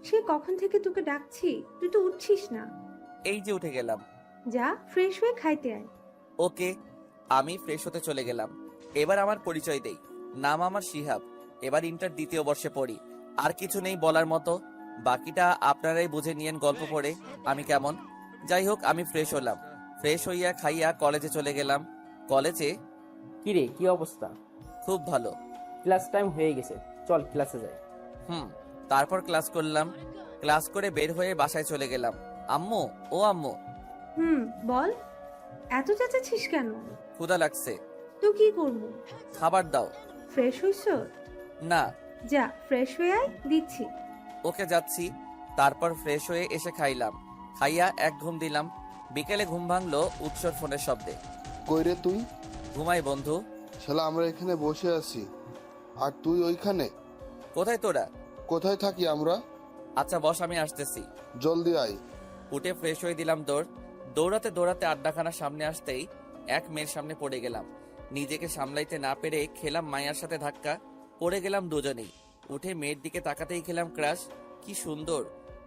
সে কখন থেকে তোকে ডাকছি, তুই তো উঠছিস না। এই যে উঠে গেলাম। যা ফ্রেশ হয়ে খাইতে আয়। ওকে, আমি ফ্রেশ হতে চলে গেলাম। এবার আমার পরিচয় দেই। নাম আমার শিহাব। এবার ইন্টার দ্বিতীয় বর্ষে পড়ি। আর কিছু নেই বলার মতো, বাকিটা আপনারাই বুঝে নিয়েন গল্প পড়ে আমি কেমন। যাই হোক, আমি ফ্রেশ হলাম। ফ্রেশ হইয়া খাইয়া কলেজে চলে গেলাম। কলেজে কিরে, কি অবস্থা? খুব ভালো। ক্লাস টাইম হয়ে গেছে, চল ক্লাসে যাই। তারপর ক্লাস করলাম। ক্লাস করে বের হয়ে বাসায় চলে গেলাম। আম্মু, ও আম্মু। বল, এত চেঁচাচ্ছিস কেন? ক্ষুধা লাগছে। তো কি করবো? খাবার দাও। ফ্রেশ হইছ? না। যা ফ্রেশ হয়ে আয়, দিচ্ছি। ওকে, যাচ্ছি। তারপর ফ্রেশ হয়ে এসে খাইলাম। খাইয়া এক ঘুম দিলাম। বিকেলে ঘুম ভাঙলো উৎসর ফোনের শব্দে। কই রে তুই? ঘুমাই বন্ধু। শালা আমরা এখানে বসে আছি আর তুই ওইখানে? কোথায় তোরা? কোথায় থাকি আমরা? আচ্ছা বস, আমি আসতেছি। জলদি আয়। উঠে ফ্রেশ হয়ে দিলাম দৌড়। দৌড়াতে দৌড়াতে আড্ডাখানার সামনে আসতেই এক মেয়ের সামনে পড়ে গেলাম। নিজেকে সামলাইতে না পেরে খেলাম মায়ার সাথে ধাক্কা। পড়ে গেলাম দুজনেই। উঠে মেয়ের দিকে তাকাতেই খেলাম ক্রাশ। কি সুন্দর,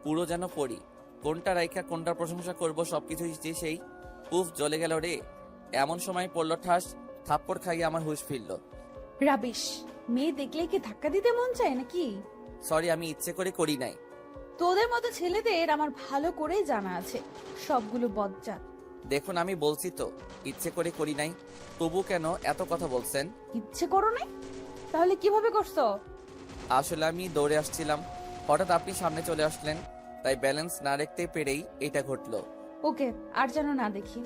পুরো যেন পড়ি। কোনটা রাইখা কোনটার প্রশংসা করব সবকিছুই যে সেই। উফ, জ্বলে গেল রে। এমন সময় পড়ল ঠাস। থাপ্পড় খাইয়ে আমার হুঁশ ফিরল। রাবিশ, মেয়ে দেখলে কি ধাক্কা দিতে মন চায় নাকি? সরি, আমি ইচ্ছে করে করি নাই। তোদের মতো ছেলেদের আমার ভালো করেই জানা আছে, সবগুলো বজ্জাত। দেখুন, আমি বলছি তো ইচ্ছে করে করি নাই, তবু কেন এত কথা বলছেন? ইচ্ছে করো নাই? তাহলে কিভাবে করছো? আসলে আমি দৌড়ে আসছিলাম, হঠাৎ আপনি সামনে চলে আসলেন, তাই ব্যালেন্স না রাখতে পেরেই এটা ঘটলো। ওকে, আর যেন না দেখি।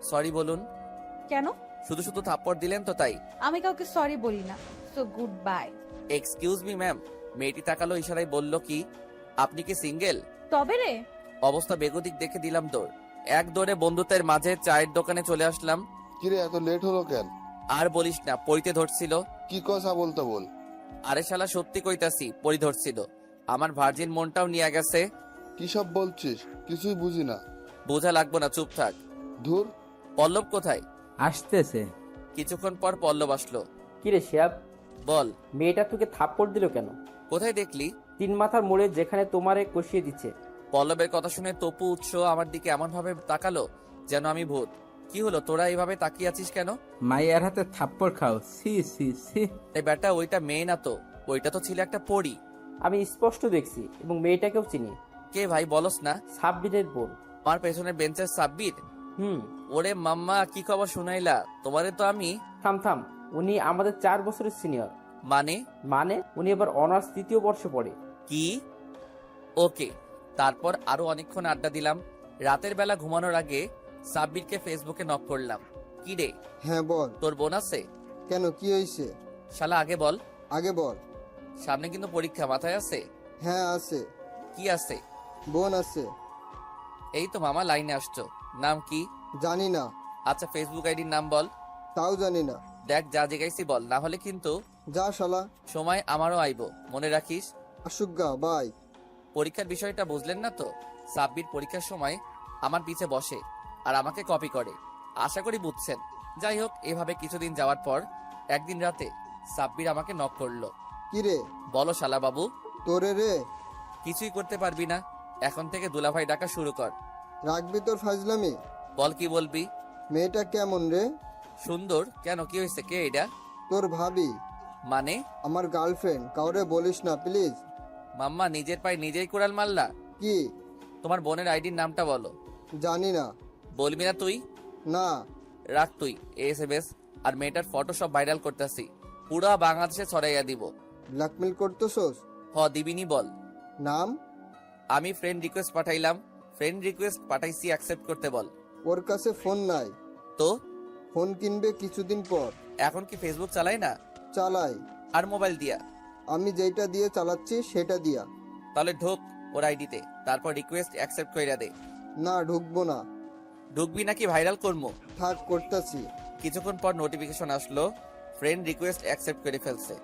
সরি বলুন। কেন? শুধু শুধু থাপ্পড় দিলেন তো তাই। আমি কাউকে সরি বলি না, so good bye. Excuse me ma'am. মেয়েটি তাকালো, ইশারায় বলল কি আপনি কি সিঙ্গেল? তবে রে, অবস্থা বেগতিক দেখে দিলাম দৌড়। এক দৌড়ে বন্ধুত্বের মাঝে চায়ের দোকানে চলে আসলাম। কিরে এত লেট হলো কেন? আর বলিস না, পড়িতে ধরছিল। কি কথা বলতে বল? আরে শালা, সত্যি কইতাছি, পড়ি ধরছিল। আমার ভার্জিন মনটাও নিয়ে গেছে। কি সব বলছিস? কিছুই বুঝি না। বোঝা লাগবো না, চুপ থাক। ধুর। পল্লব কোথায়? আসতেছে। কিছুক্ষণ পর পল্লব আসলো। কিরে শিয়াব, বল। মেয়েটা তোকে থাপ্পড় দিল কেন? কোথায় দেখলি? তিন মাথার মোড়ে, যেখানে তোমারে কষিয়ে দিচ্ছে। পল্লবের কথা শুনে তপু উৎস আমার দিকে এমন ভাবে তাকালো যেন আমি ভূত। কি হলো, তোরা এইভাবে তাকিয়ে আছিস কেন? মাইয়ার হাতে থাপ্পড় খাও, সি সি সি। এই বেটা, ওইটা মেয়ে না তো, ওইটা তো ছিল একটা পরী। আমি স্পষ্ট দেখছি এবং মেয়েটাকেও চিনি। কে ভাই, বলস না? সাব্বিরের বোন। আমার পেছনের বেঞ্চের সাব্বির? হুম। ওরে মাম্মা, কি খবর শুনাইলা? তোমারে তো আমি। থাম থাম, উনি আমাদের 4 বছরের সিনিয়র। মানে? মানে উনি এবার অনার্স 3য় বর্ষে পড়ে। কি? ওকে। তারপর আরো অনেকক্ষণ আড্ডা দিলাম। রাতের বেলা ঘুমানোর আগে সাব্বিরকে ফেসবুকে নক করলাম। কি রে, হ্যাঁ বল। তোর বোন আছে? কেন, কি হয়েছে? শালা আগে বল। আগে বল। সামনে কিন্তু পরীক্ষা, মাথায় আছে? হ্যাঁ আছে। কি আছে? বোন আছে। এই তো মামা, লাইনে আসছো। নাম কি? জানি না। আচ্ছা, ফেসবুক আইডির নাম বল। তাও জানি না। দেখ, যা জিগাইছি বল, না হলে কিন্তু যা শালা। সময় আমারও আইবো, মনে রাখিস। আসুগা বাই। পরীক্ষার বিষয়টা বুঝলেন না তো? সাব্বির পরীক্ষার সময় আমার পিছে বসে আর আমাকে কপি করে। আশা করি বুঝছেন। যাই হোক, এভাবে কিছুদিন যাওয়ার পর একদিন রাতে সাব্বির আমাকে নক করলো। কি রে? বলো শালা বাবু। তোরে রে? কিছুই করতে পারবি না, এখন থেকে দুলাভাই ডাকা শুরু কর। রাখবি তোর ফাজলামি? বল, কি বলবি? মেয়েটা কেমন রে? সুন্দর। কেন, কি হয়েছে? কে এটা? তোর ভাবি। মানে? আমার গার্লফ্রেন্ড, কাউরে বলিস না প্লিজ। মাম্মা, নিজের পায়ে নিজেই কোড়াল মারলা। কি? তোমার বোনের আইডির নামটা বলো। জানি না। বলবি না তুই? না। রাখ তুই এসএমএস আর মেয়েটার ফটো সব ভাইরাল করতেছি, পুরা বাংলাদেশে ছড়াইয়া দিব। ব্ল্যাকমেল করতেছস? দিবিনি বল। নাম? আমি ফ্রেন্ড রিকোয়েস্ট পাঠাইলাম, ফ্রেন্ড রিকোয়েস্ট পাঠাইছি, অ্যাকসেপ্ট করতে বল। ওর কাছে ফোন নাই। তো ফোন কিনবে কিছুদিন পর। এখন কি ফেসবুক চালাই না? চালাই। আর মোবাইল দিয়া? আমি যেটা দিয়ে চালাচ্ছি সেটা দিয়া। তাহলে ঢোক ওর আইডিতে, তারপর রিকোয়েস্ট অ্যাকসেপ্ট কইরা দে। না, ঢুকবো না। ঢুকবি নাকি ভাইরাল করবো? থাক, করতেছি। কিছুক্ষণ পর নোটিফিকেশন আসলো, ফ্রেন্ড রিকোয়েস্ট অ্যাকসেপ্ট করে ফেলছে।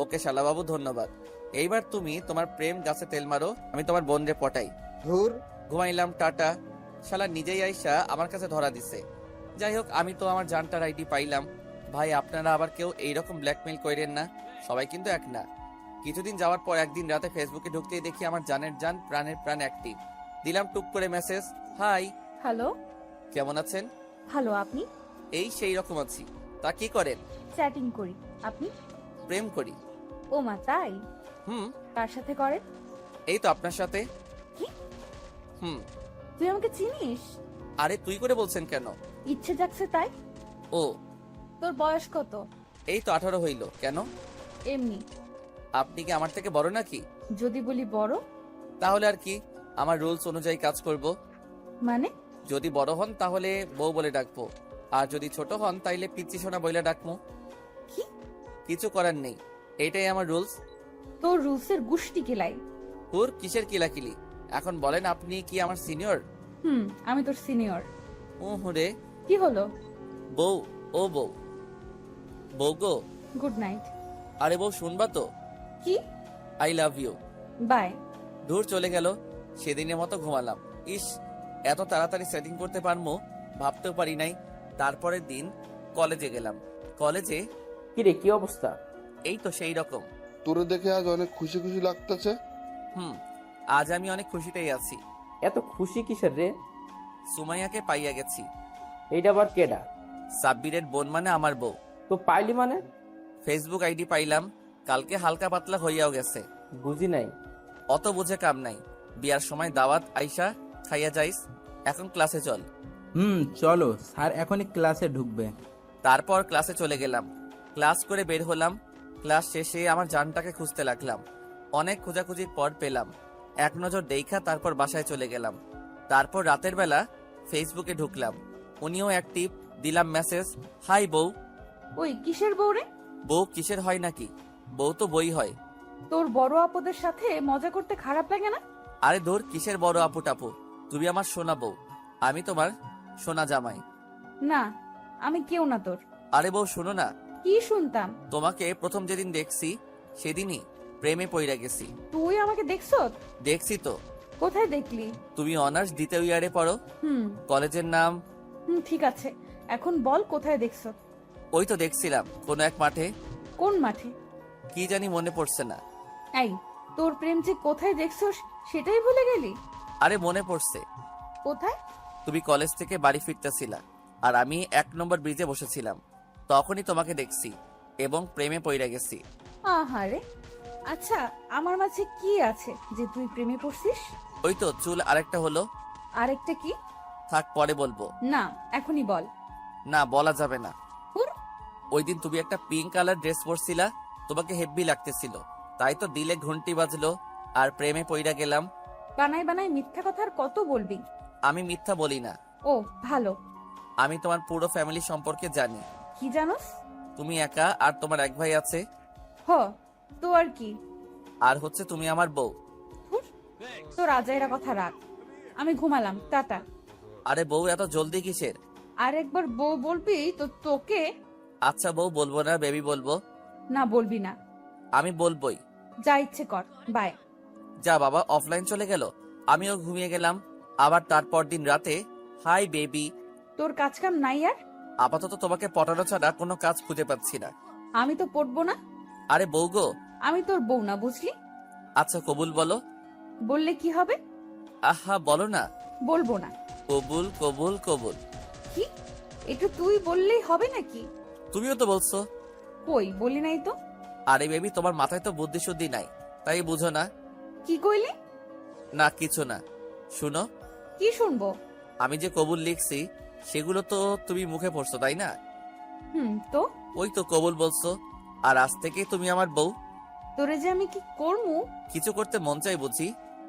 ওকে শালাবাবু, ধন্যবাদ। এইবার তুমি তোমার প্রেম গাছে তেল মারো, আমি তোমার বোনরে পটাই। ধুর। ঘুমাইলাম, টাটা। শালা নিজেই আইসা আমার কাছে ধরা দিছে। যাই হোক, আমি তো আমার জানটার আইডি পাইলাম। ভাই, আপনারা আবার কেউ এইরকম ব্ল্যাকমেইল করেন না, সবাই কিন্তু এক না। কিছুদিন যাওয়ার পর একদিন রাতে ফেসবুকে ঢুকতেই দেখি আমার জানের জান প্রাণের প্রাণ অ্যাক্টিভ। দিলাম টুক করে মেসেজ, হাই, হ্যালো। কেমন আছেন? ভালো, আপনি? এই সেই রকম আছি। তা কি করেন? চ্যাটিং করি। আপনি? প্রেম করি। ও মা, তাই? হুম, কার সাথে করেন? এই তো আপনার সাথে। কি? হুম। তুই আমাকে চিনিস? আরে তুই করে বলছেন কেন? ইচ্ছে যাচ্ছে তাই। ও, তোর বয়স কত? এই তো 18 হইল। কেন? এমনি। আপনি কি আমার থেকে বড় নাকি? যদি বলি বড়? তাহলে আর কি, আমার রুলস অনুযায়ী কাজ করব। মানে? যদি বড় হন তাহলে বউ বলে ডাকবো, আর যদি ছোট হন তাইলে পিচ্চি সোনা বইলে ডাকবো। কি? কিছু করার নেই, এটাই আমার রুলস। তোর রুলসের গুষ্টি কিলাই। হুর কিসের কিলাকিলি? এখন বলেন, আপনি কি আমার সিনিয়র? আমি তোর সিনিয়র। ও হুরে। কি হলো? বউ, ও বউ, বউ গো। Good night. আরে বউ শুনবা তো? কি? I love you. বাই। দূর চলে গেল। সেদিনের মতো ঘুমালাম। ইস, এত তাড়াতাড়ি সেটিং করতে পারবো ভাবতেও পারি নাই। তারপরের দিন কলেজে গেলাম। কলেজে কিরে, কি অবস্থা? এই তো সেই রকম। তোরে দেখে আজ অনেক খুশি খুশি লাগতেছে। হুম, আজ আমি অনেক খুশিতেই আছি। এত খুশি কিসের রে? সুমাইয়াকে পাইয়া গেছি। এইটা আবার কেডা? সাব্বিরের বোন মানে আমার বউ। তো পাইলি মানে? ফেসবুক আইডি পাইলাম, কালকে হালকা পাতলা হইয়াও গেছে। বুঝি নাই। অত বুঝে কাম নাই, বিয়ার সময় দাওয়াত আইসা খাইয়া যাইস। এখন ক্লাসে চল। চলো, স্যার এখনই ক্লাসে ঢুকবে। তারপর ক্লাসে চলে গেলাম। ক্লাস করে বের হলাম। ক্লাস শেষে আমার জানটাকে খুঁজতে লাগলাম। অনেক খোঁজাখুঁজির পর পেলাম। এক নজর দেখা তারপর বাসায় চলে গেলাম। তারপর রাতের বেলা ফেসবুকে ঢুকলাম। উনিও অ্যাক্টিভ। দিলাম মেসেজ, হাই বউ। ওই কিসের বউ রে? বউ কিসের হয় নাকি? বউ তো বই হয়। তোর বড় আপদের সাথে মজা করতে খারাপ লাগে না? আরে ধর, কিসের বড় আপু টাপু? তুমি আমার সোনা বউ, আমি তোমার সোনা জামাই। না, আমি কেউ না তোর। আরে বউ শোনো না, কি শুনতাম? তোমাকে প্রথম যেদিন দেখছি সেদিনই প্রেমে পইড়া গেছি। তুই আমাকে দেখছো? দেখছি তো। কোথায় দেখলি? তুমি অনার্স দ্বিতীয় ইয়ারে পড়ো। হুম কলেজের নাম? ঠিক আছে, এখন বল কোথায় দেখছো? ওই তো দেখছিলাম কোনো এক মাঠে। কোন মাঠে? কি জানি মনে পড়ছে না। এই, তোর প্রেম যে কোথায় দেখছোস সেটাই ভুলে গেলি? আরে মনে পড়ছে। কোথায়? তুমি কলেজ থেকে বাড়ি ফিরতেছিলা, আর আমি 1 নম্বর ব্রিজে বসেছিলাম। তখনই তোমাকে দেখছি এবং প্রেমে পইড়া গেছি। আহারে, আচ্ছা, আমার মাঝে কি আছে যে তুই প্রেমে পড়ছিস? ওই তো চুল আরেকটা হলো। আরেকটা কি? থাক, পরে বলবো। না, এখনই বল। না, বলা যাবে না। হুর। ওই দিন তুমি একটা পিঙ্ক কালার ড্রেস পরছিলা, তোমাকে হেব্বি লাগতেছিল। তাই তো দিলে ঘন্টি বাজলো আর প্রেমে পইড়া গেলাম। বানাই বানাই মিথ্যা কথা আর কত বলবি? আমি মিথ্যা বলি না। ও ভালো। আমি তোমার পুরো ফ্যামিলি সম্পর্কে জানি। কি জানোস? তুমি একা, আর তোমার এক ভাই আছে। হ, তো আর কি? আর হচ্ছে তুমি আমার বউ। হুর, তোর আজাইরা কথা রাখ। আমি ঘুমালাম, টাটা। আরে বউ, এত জলদি কিসের? আর একবার বউ বলবি তো তোকে। আচ্ছা বউ বলবো না, বেবি বলবো। না, বলবি না। আমি বলবোই। যা ইচ্ছে কর, বাই। যা বাবা, অফলাইন চলে গেল। আমিও ঘুমিয়ে গেলাম। আবার তারপর দিন রাতে, হাই বেবি। তোর কাজ কাম নাই আর? আপাতত তোমাকে পটানো ছাড়া কোনো কাজ খুঁজে পাচ্ছি না। আমি তো পড়বো না। আরে বউ গো। আমি তোর বউ না, বুঝলি? আচ্ছা কবুল বলো। বললে কি হবে? আহা বলো না। বলবো না। কবুল কবুল কবুল। কি? এটা তুই বললেই হবে নাকি? তুমিও তো বলছো। কই, বলি নাই তো। আরে বেবি, তোমার মাথায় তো বুদ্ধি শুদ্ধি নাই, তাই বুঝো না। কি কইলি? না কিছু না। শুনো, কি শুনবো? আমি যে কবুল লিখছি সেগুলো তো তুমি মুখে পড়ছো, তাই না? তো ওই তো কবুল বলছো। আর আজ থেকে তুমি আমার বউ। তোরে যে আমি কি করমু? কিছু করতে মন চাই বুঝি,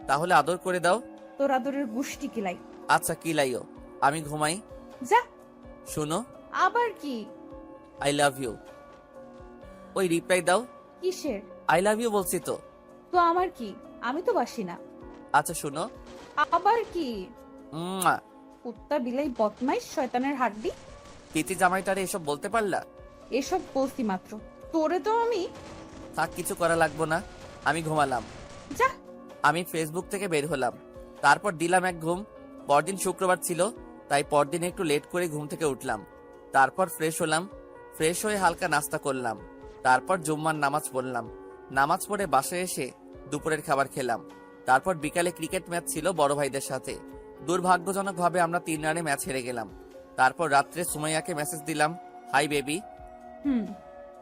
তাহলে আদর করে দাও। তোর আদরের গুষ্টি কিলাই। আচ্ছা কি লাইও, আমি ঘুমাই। যা। শুনো, আবার কি? I love you. ওই রিপ্লাই দাও। কিসের? আই লাভ ইউ বলছি তো। তো আমার কি? আমি তো বাসি না। আচ্ছা শুনো। আবার কি? উম্মা। কুত্তা বিলাই বদমাইশ শয়তানের হাড্ডি। পিতি জামাইটারে এসব বলতে পারলা? এসব বলছি মাত্র। তোরে তো আমি। থাক, কিছু করা লাগবো না, আমি ঘুমালাম। যা। আমি ফেসবুক থেকে বের হলাম। তারপর দিলাম এক ঘুম। পরদিন শুক্রবার ছিল, তাই পরদিন একটু লেট করে ঘুম থেকে উঠলাম। তারপর ফ্রেশ হলাম। ফ্রেশ হয়ে হালকা নাস্তা করলাম। তারপর জুম্মার নামাজ পড়লাম। নামাজ পড়ে বাসায় এসে দুপুরের খাবার খেলাম। তারপর বিকালে ক্রিকেট ম্যাচ ছিল বড় ভাইদের সাথে। দুর্ভাগ্যজনকভাবে আমরা 3 রানে ম্যাচ হেরে গেলাম। তারপর রাত্রে সুমাইয়াকে মেসেজ দিলাম, হাই বেবি, হুম,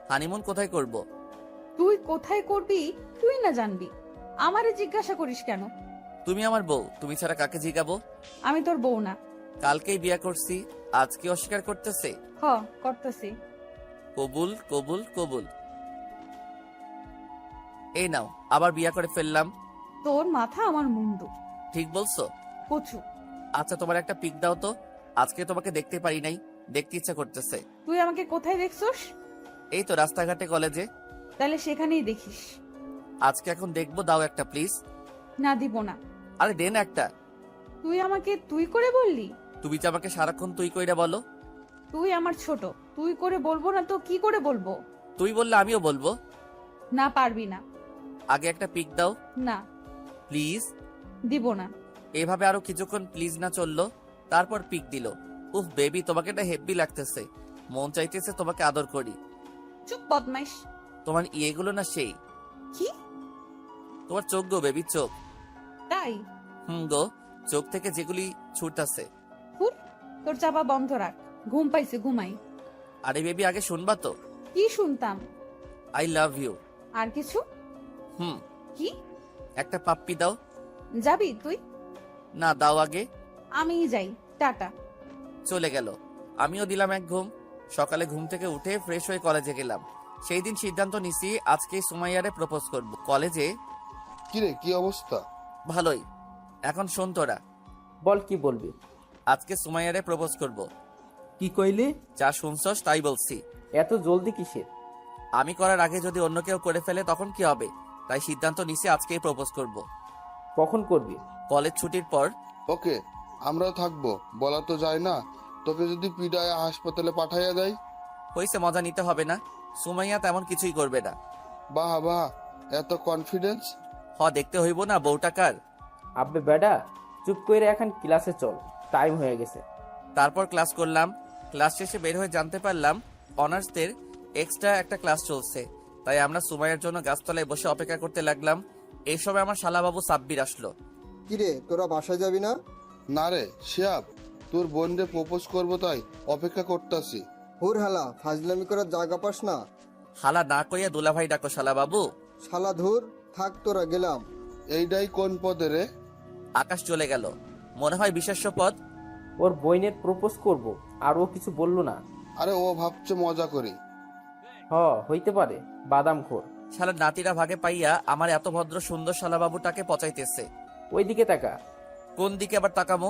হানিমুন কোথায় করব? তুই কোথায় করবি তুই না জানবি, আমারে জিজ্ঞাসা করিস কেন? তুমি আমার বউ, তুমি ছাড়া কাকে জিগাবো? আমি তোর বউ না। কালকেই বিয়ে করছি, আজকে অস্বীকার করতেছে? হ, করতেছি। কবুল কবুল কবুল। এই নাও, আবার বিয়ে করে ফেললাম। তোর মাথা আমার মুন্ডু। ঠিক বলছো? কচু। আচ্ছা, তোমার একটা পিক দাও তো, আজকে তোমাকে দেখতে পারি নাই, দেখতে ইচ্ছা করতেছে। তুই আমাকে কোথায় দেখছস? এই তো রাস্তাঘাটে, কলেজে। তাহলে সেখানেই দেখিস। আজকে এখন দেখবো, দাও একটা প্লিজ। না, দিব না। আরে দেন একটা। তুই আমাকে তুই করে বললি? তুমি যে আমাকে সারাক্ষণ তুই কইরা বলো। তুই আমার ছোট, তুই করে বলবো না তো কি করে বলবো? তুই বললে আমিও বলবো। না, পারবি না। আগে একটা পিক দাও না, প্লিজ। দিব না। এভাবে আরো কিছুক্ষণ প্লিজ না চললো, তারপর পিক দিল। উফ বেবি, তোমাকে এটা হেব্বি লাগতেছে, মন চাইতেছে তোমাকে আদর করি। চুপ বদমাইশ। তোমার ইয়েগুলো না সেই। কি? তোমার চোখ গো বেবি, চোখ। তাই? গো, চোখ থেকে যেগুলি ছুটতাছে। হুর, তোর চাপা বন্ধ রাখ, ঘুম পাইছে, ঘুমাই। আরে বেবি, আগে শুনবা তো। কি শুনতাম? I love you. আর কিছু? কি? একটা পাপ্পি দাও। যাবি তুই? না, দাও আগে। আমিই যাই, টাটা। চলে গেল। আমিও দিলাম এক ঘুম। সকালে ঘুম থেকে উঠে ফ্রেশ হয়ে কলেজে গেলাম। সেই দিন সিদ্ধান্ত নিছি আজকে সুমাইয়ারে প্রপোজ করব। কলেজে কিরে, কি অবস্থা? ভালোই। এখন শোন তোরা, বল কি বলবি? আজকে সুমাইয়ারে প্রপোজ করব। কি কইলি? যা শুনছস তাই বলছি। এত জলদি কিসের? আমি করার আগে যদি অন্য কেউ করে ফেলে তখন কি হবে? তাই সিদ্ধান্ত নিছি আজকেই প্রপোজ করব। কখন করবি? কলেজ ছুটির পর। ওকে, আমরাও থাকবো। বলা তো যায় না, তোকে যদি পিডায় হাসপাতালে পাঠাইয়া দেয়। হইছে, মজা নিতে হবে না। সুমাইয়া তেমন কিছুই করবে না। বাহ বাহ, এত কনফিডেন্স। দেখতে হইব না বউটা কার। আব্বে বেডা, চুপ করে এখন ক্লাসে চল, টাইম হয়ে গেছে। তারপর ক্লাস করলাম। ক্লাস শেষে বের হয়ে জানতে পারলাম অনার্সদের এক্সট্রা একটা ক্লাস চলছে। তাই আমরা সুমাইয়ার জন্য গাছতলায় বসে অপেক্ষা করতে লাগলাম। এই সময় আমার শালাবাবু সাব্বির আসলো। কিরে, তোরা বাসায় যাবি না? না রে শিয়াব, তোর বোনরে প্রপোজ করবো তাই অপেক্ষা করতাছি। হুর হালা, ফাজলামি করার জায়গা পাস না? হালা না কইয়া দুলাভাই ডাকো শালাবাবু। শালা ধুর, থাক তোরা, গেলাম। এইটাই কোন পদে রে? আকাশ চলে গেল, মনে হয় বিশেষ্য পদ। ওর বইনের প্রপোজ করব, আর ও কিছু বললো না। আরে ও ভাবছে মজা করি। হইতে পারে, বাদাম খোর। শালার নাতিরা ভাগে পাইয়া আমার এত ভদ্র সুন্দর শালাবাবুটাকে পচাইতেছে। ওইদিকে তাকা। কোন দিকে আবার তাকামো?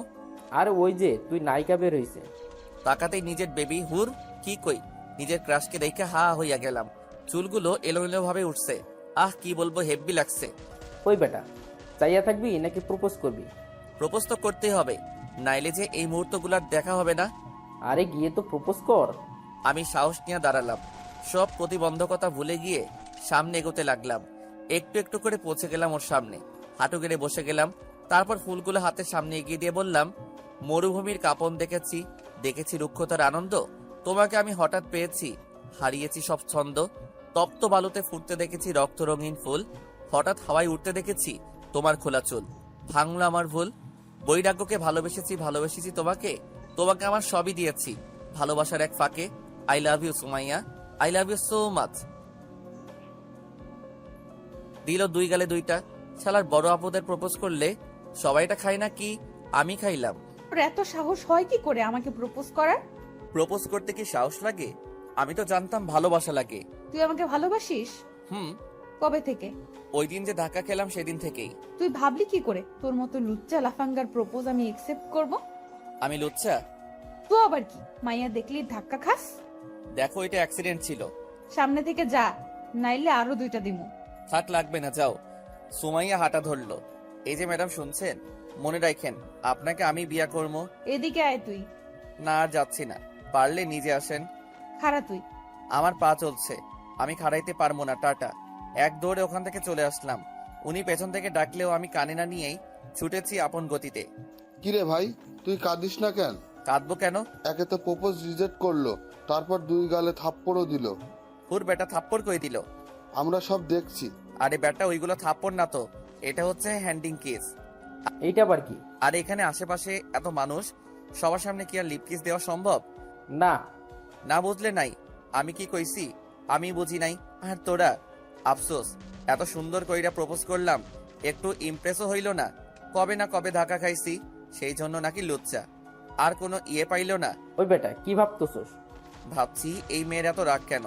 আর ওই যে তুই নায়িকা বের হইছে। তাকাতেই নিজের বেবি হুর কি কই, নিজের ক্রাশকে দেখে হা হইয়া গেলাম। চুলগুলো এলোমেলো ভাবে উঠছে। কি বলবো, হেব্বি লাগছে। ওই বেটা, চাইয়া থাকবি নাকি প্রপোজ করবি? প্রপোজ তো করতেই হবে, নাইলে যে এই মুহূর্তগুলার দেখা হবে না। আরে গিয়ে তো প্রপোজ কর। আমি সাহস নিয়ে দাঁড়ালাম, সব প্রতিবন্ধকতা ভুলে গিয়ে সামনে এগোতে লাগলাম। একটু একটু করে পৌঁছে গেলাম ওর সামনে, হাঁটু গেড়ে বসে গেলাম। তারপর ফুলগুলো হাতের সামনে এগিয়ে দিয়ে বললাম, মরুভূমির কাঁপন দেখেছি, দেখেছি রুক্ষতার আনন্দ। তোমাকে আমি হঠাৎ পেয়েছি, হারিয়েছি সব ছন্দ। তপ্ত বালুতে ফুটতে দেখেছি রক্ত রঙিন ফুল, হঠাৎ হাওয়ায় উঠতে দেখেছি তোমার খোলা চুল। ভাঙলো আমার ভুল, বৈরাগ্যকে ভালোবেসেছি, ভালোবেসেছি তোমাকে। তোমাকে আমার সবই দিয়েছি, ভালোবাসার এক ফাঁকে। I love you Sumaiya, I love you so much. দিল 2 গালে 2টা। শালার বড় আপদের প্রপোজ করলে সবাইটা খায় না কি আমি খাইলাম? তোর এত সাহস হয় কি করে আমাকে প্রপোজ করার? প্রপোজ করতে কি সাহস লাগে? আমি তো জানতাম ভালোবাসা লাগে। তুই আমাকে ভালোবাসিস? কবে থেকে? ওই দিন যে ধাক্কা খেলাম সেদিন থেকেই। তুই ভাবলি কি করে তোর মতো লুচ্চা লাফাঙ্গার প্রপোজ আমি একসেপ্ট করব? আমি লুচ্চা? তো আবার কি, মাইয়া দেখলি ধাক্কা খাস? দেখো, এটা অ্যাক্সিডেন্ট ছিল। সামনে থেকে যা, নাইলে আরো 2টা দিমু। থাক, লাগবে না, যাও। সুমাইয়া হাঁটা ধরলো। এই যে ম্যাডাম শুনছেন, মনে রাখেন আপনাকে আমি বিয়া করবো। এদিকে আয় তুই। না, আর যাচ্ছি না, পারলে নিজে আসেন। খাড়া তুই। আমার পা চলছে, আমি খাড়াইতে পারবো না, টাটা। এক দৌড়ে ওখান থেকে চলে আসলাম। উনি পেছন থেকে ডাকলেও আমি কানে না নিয়েই ছুটেছি আপন গতিতে। কিরে ভাই, তুই কাঁদিস না কেন? কাঁদবো কেন? একে তো প্রপোজ রিজেক্ট করলো, তারপর 2 গালে থাপ্পড়ও দিল। হুর বেটা, থাপ্পড় কই দিল? আমরা সব দেখছি। আরে ব্যাটা, ওইগুলো থাপ্পড় না তো, এটা হচ্ছে হ্যান্ডিং কেস। এইটা আবার কি? আর এখানে আশেপাশে এত মানুষ, সবার সামনে কি আর লিপ কিস দেওয়া সম্ভব? না। না বুঝলে নাই, আমি কি কইছি? আমি বুঝি নাই। আর তোরা, আফসোস, এত সুন্দর কইরা প্রপোজ করলাম, একটু ইমপ্রেসও হইল না। কবে না কবে ধাক্কা খাইছি, সেই জন্য নাকি লুচ্চা। আর কোনো ইয়ে পাইল না। ওই বেটা কি ভাবতেছস? ভাবছি এই মেয়ের এত রাগ কেন?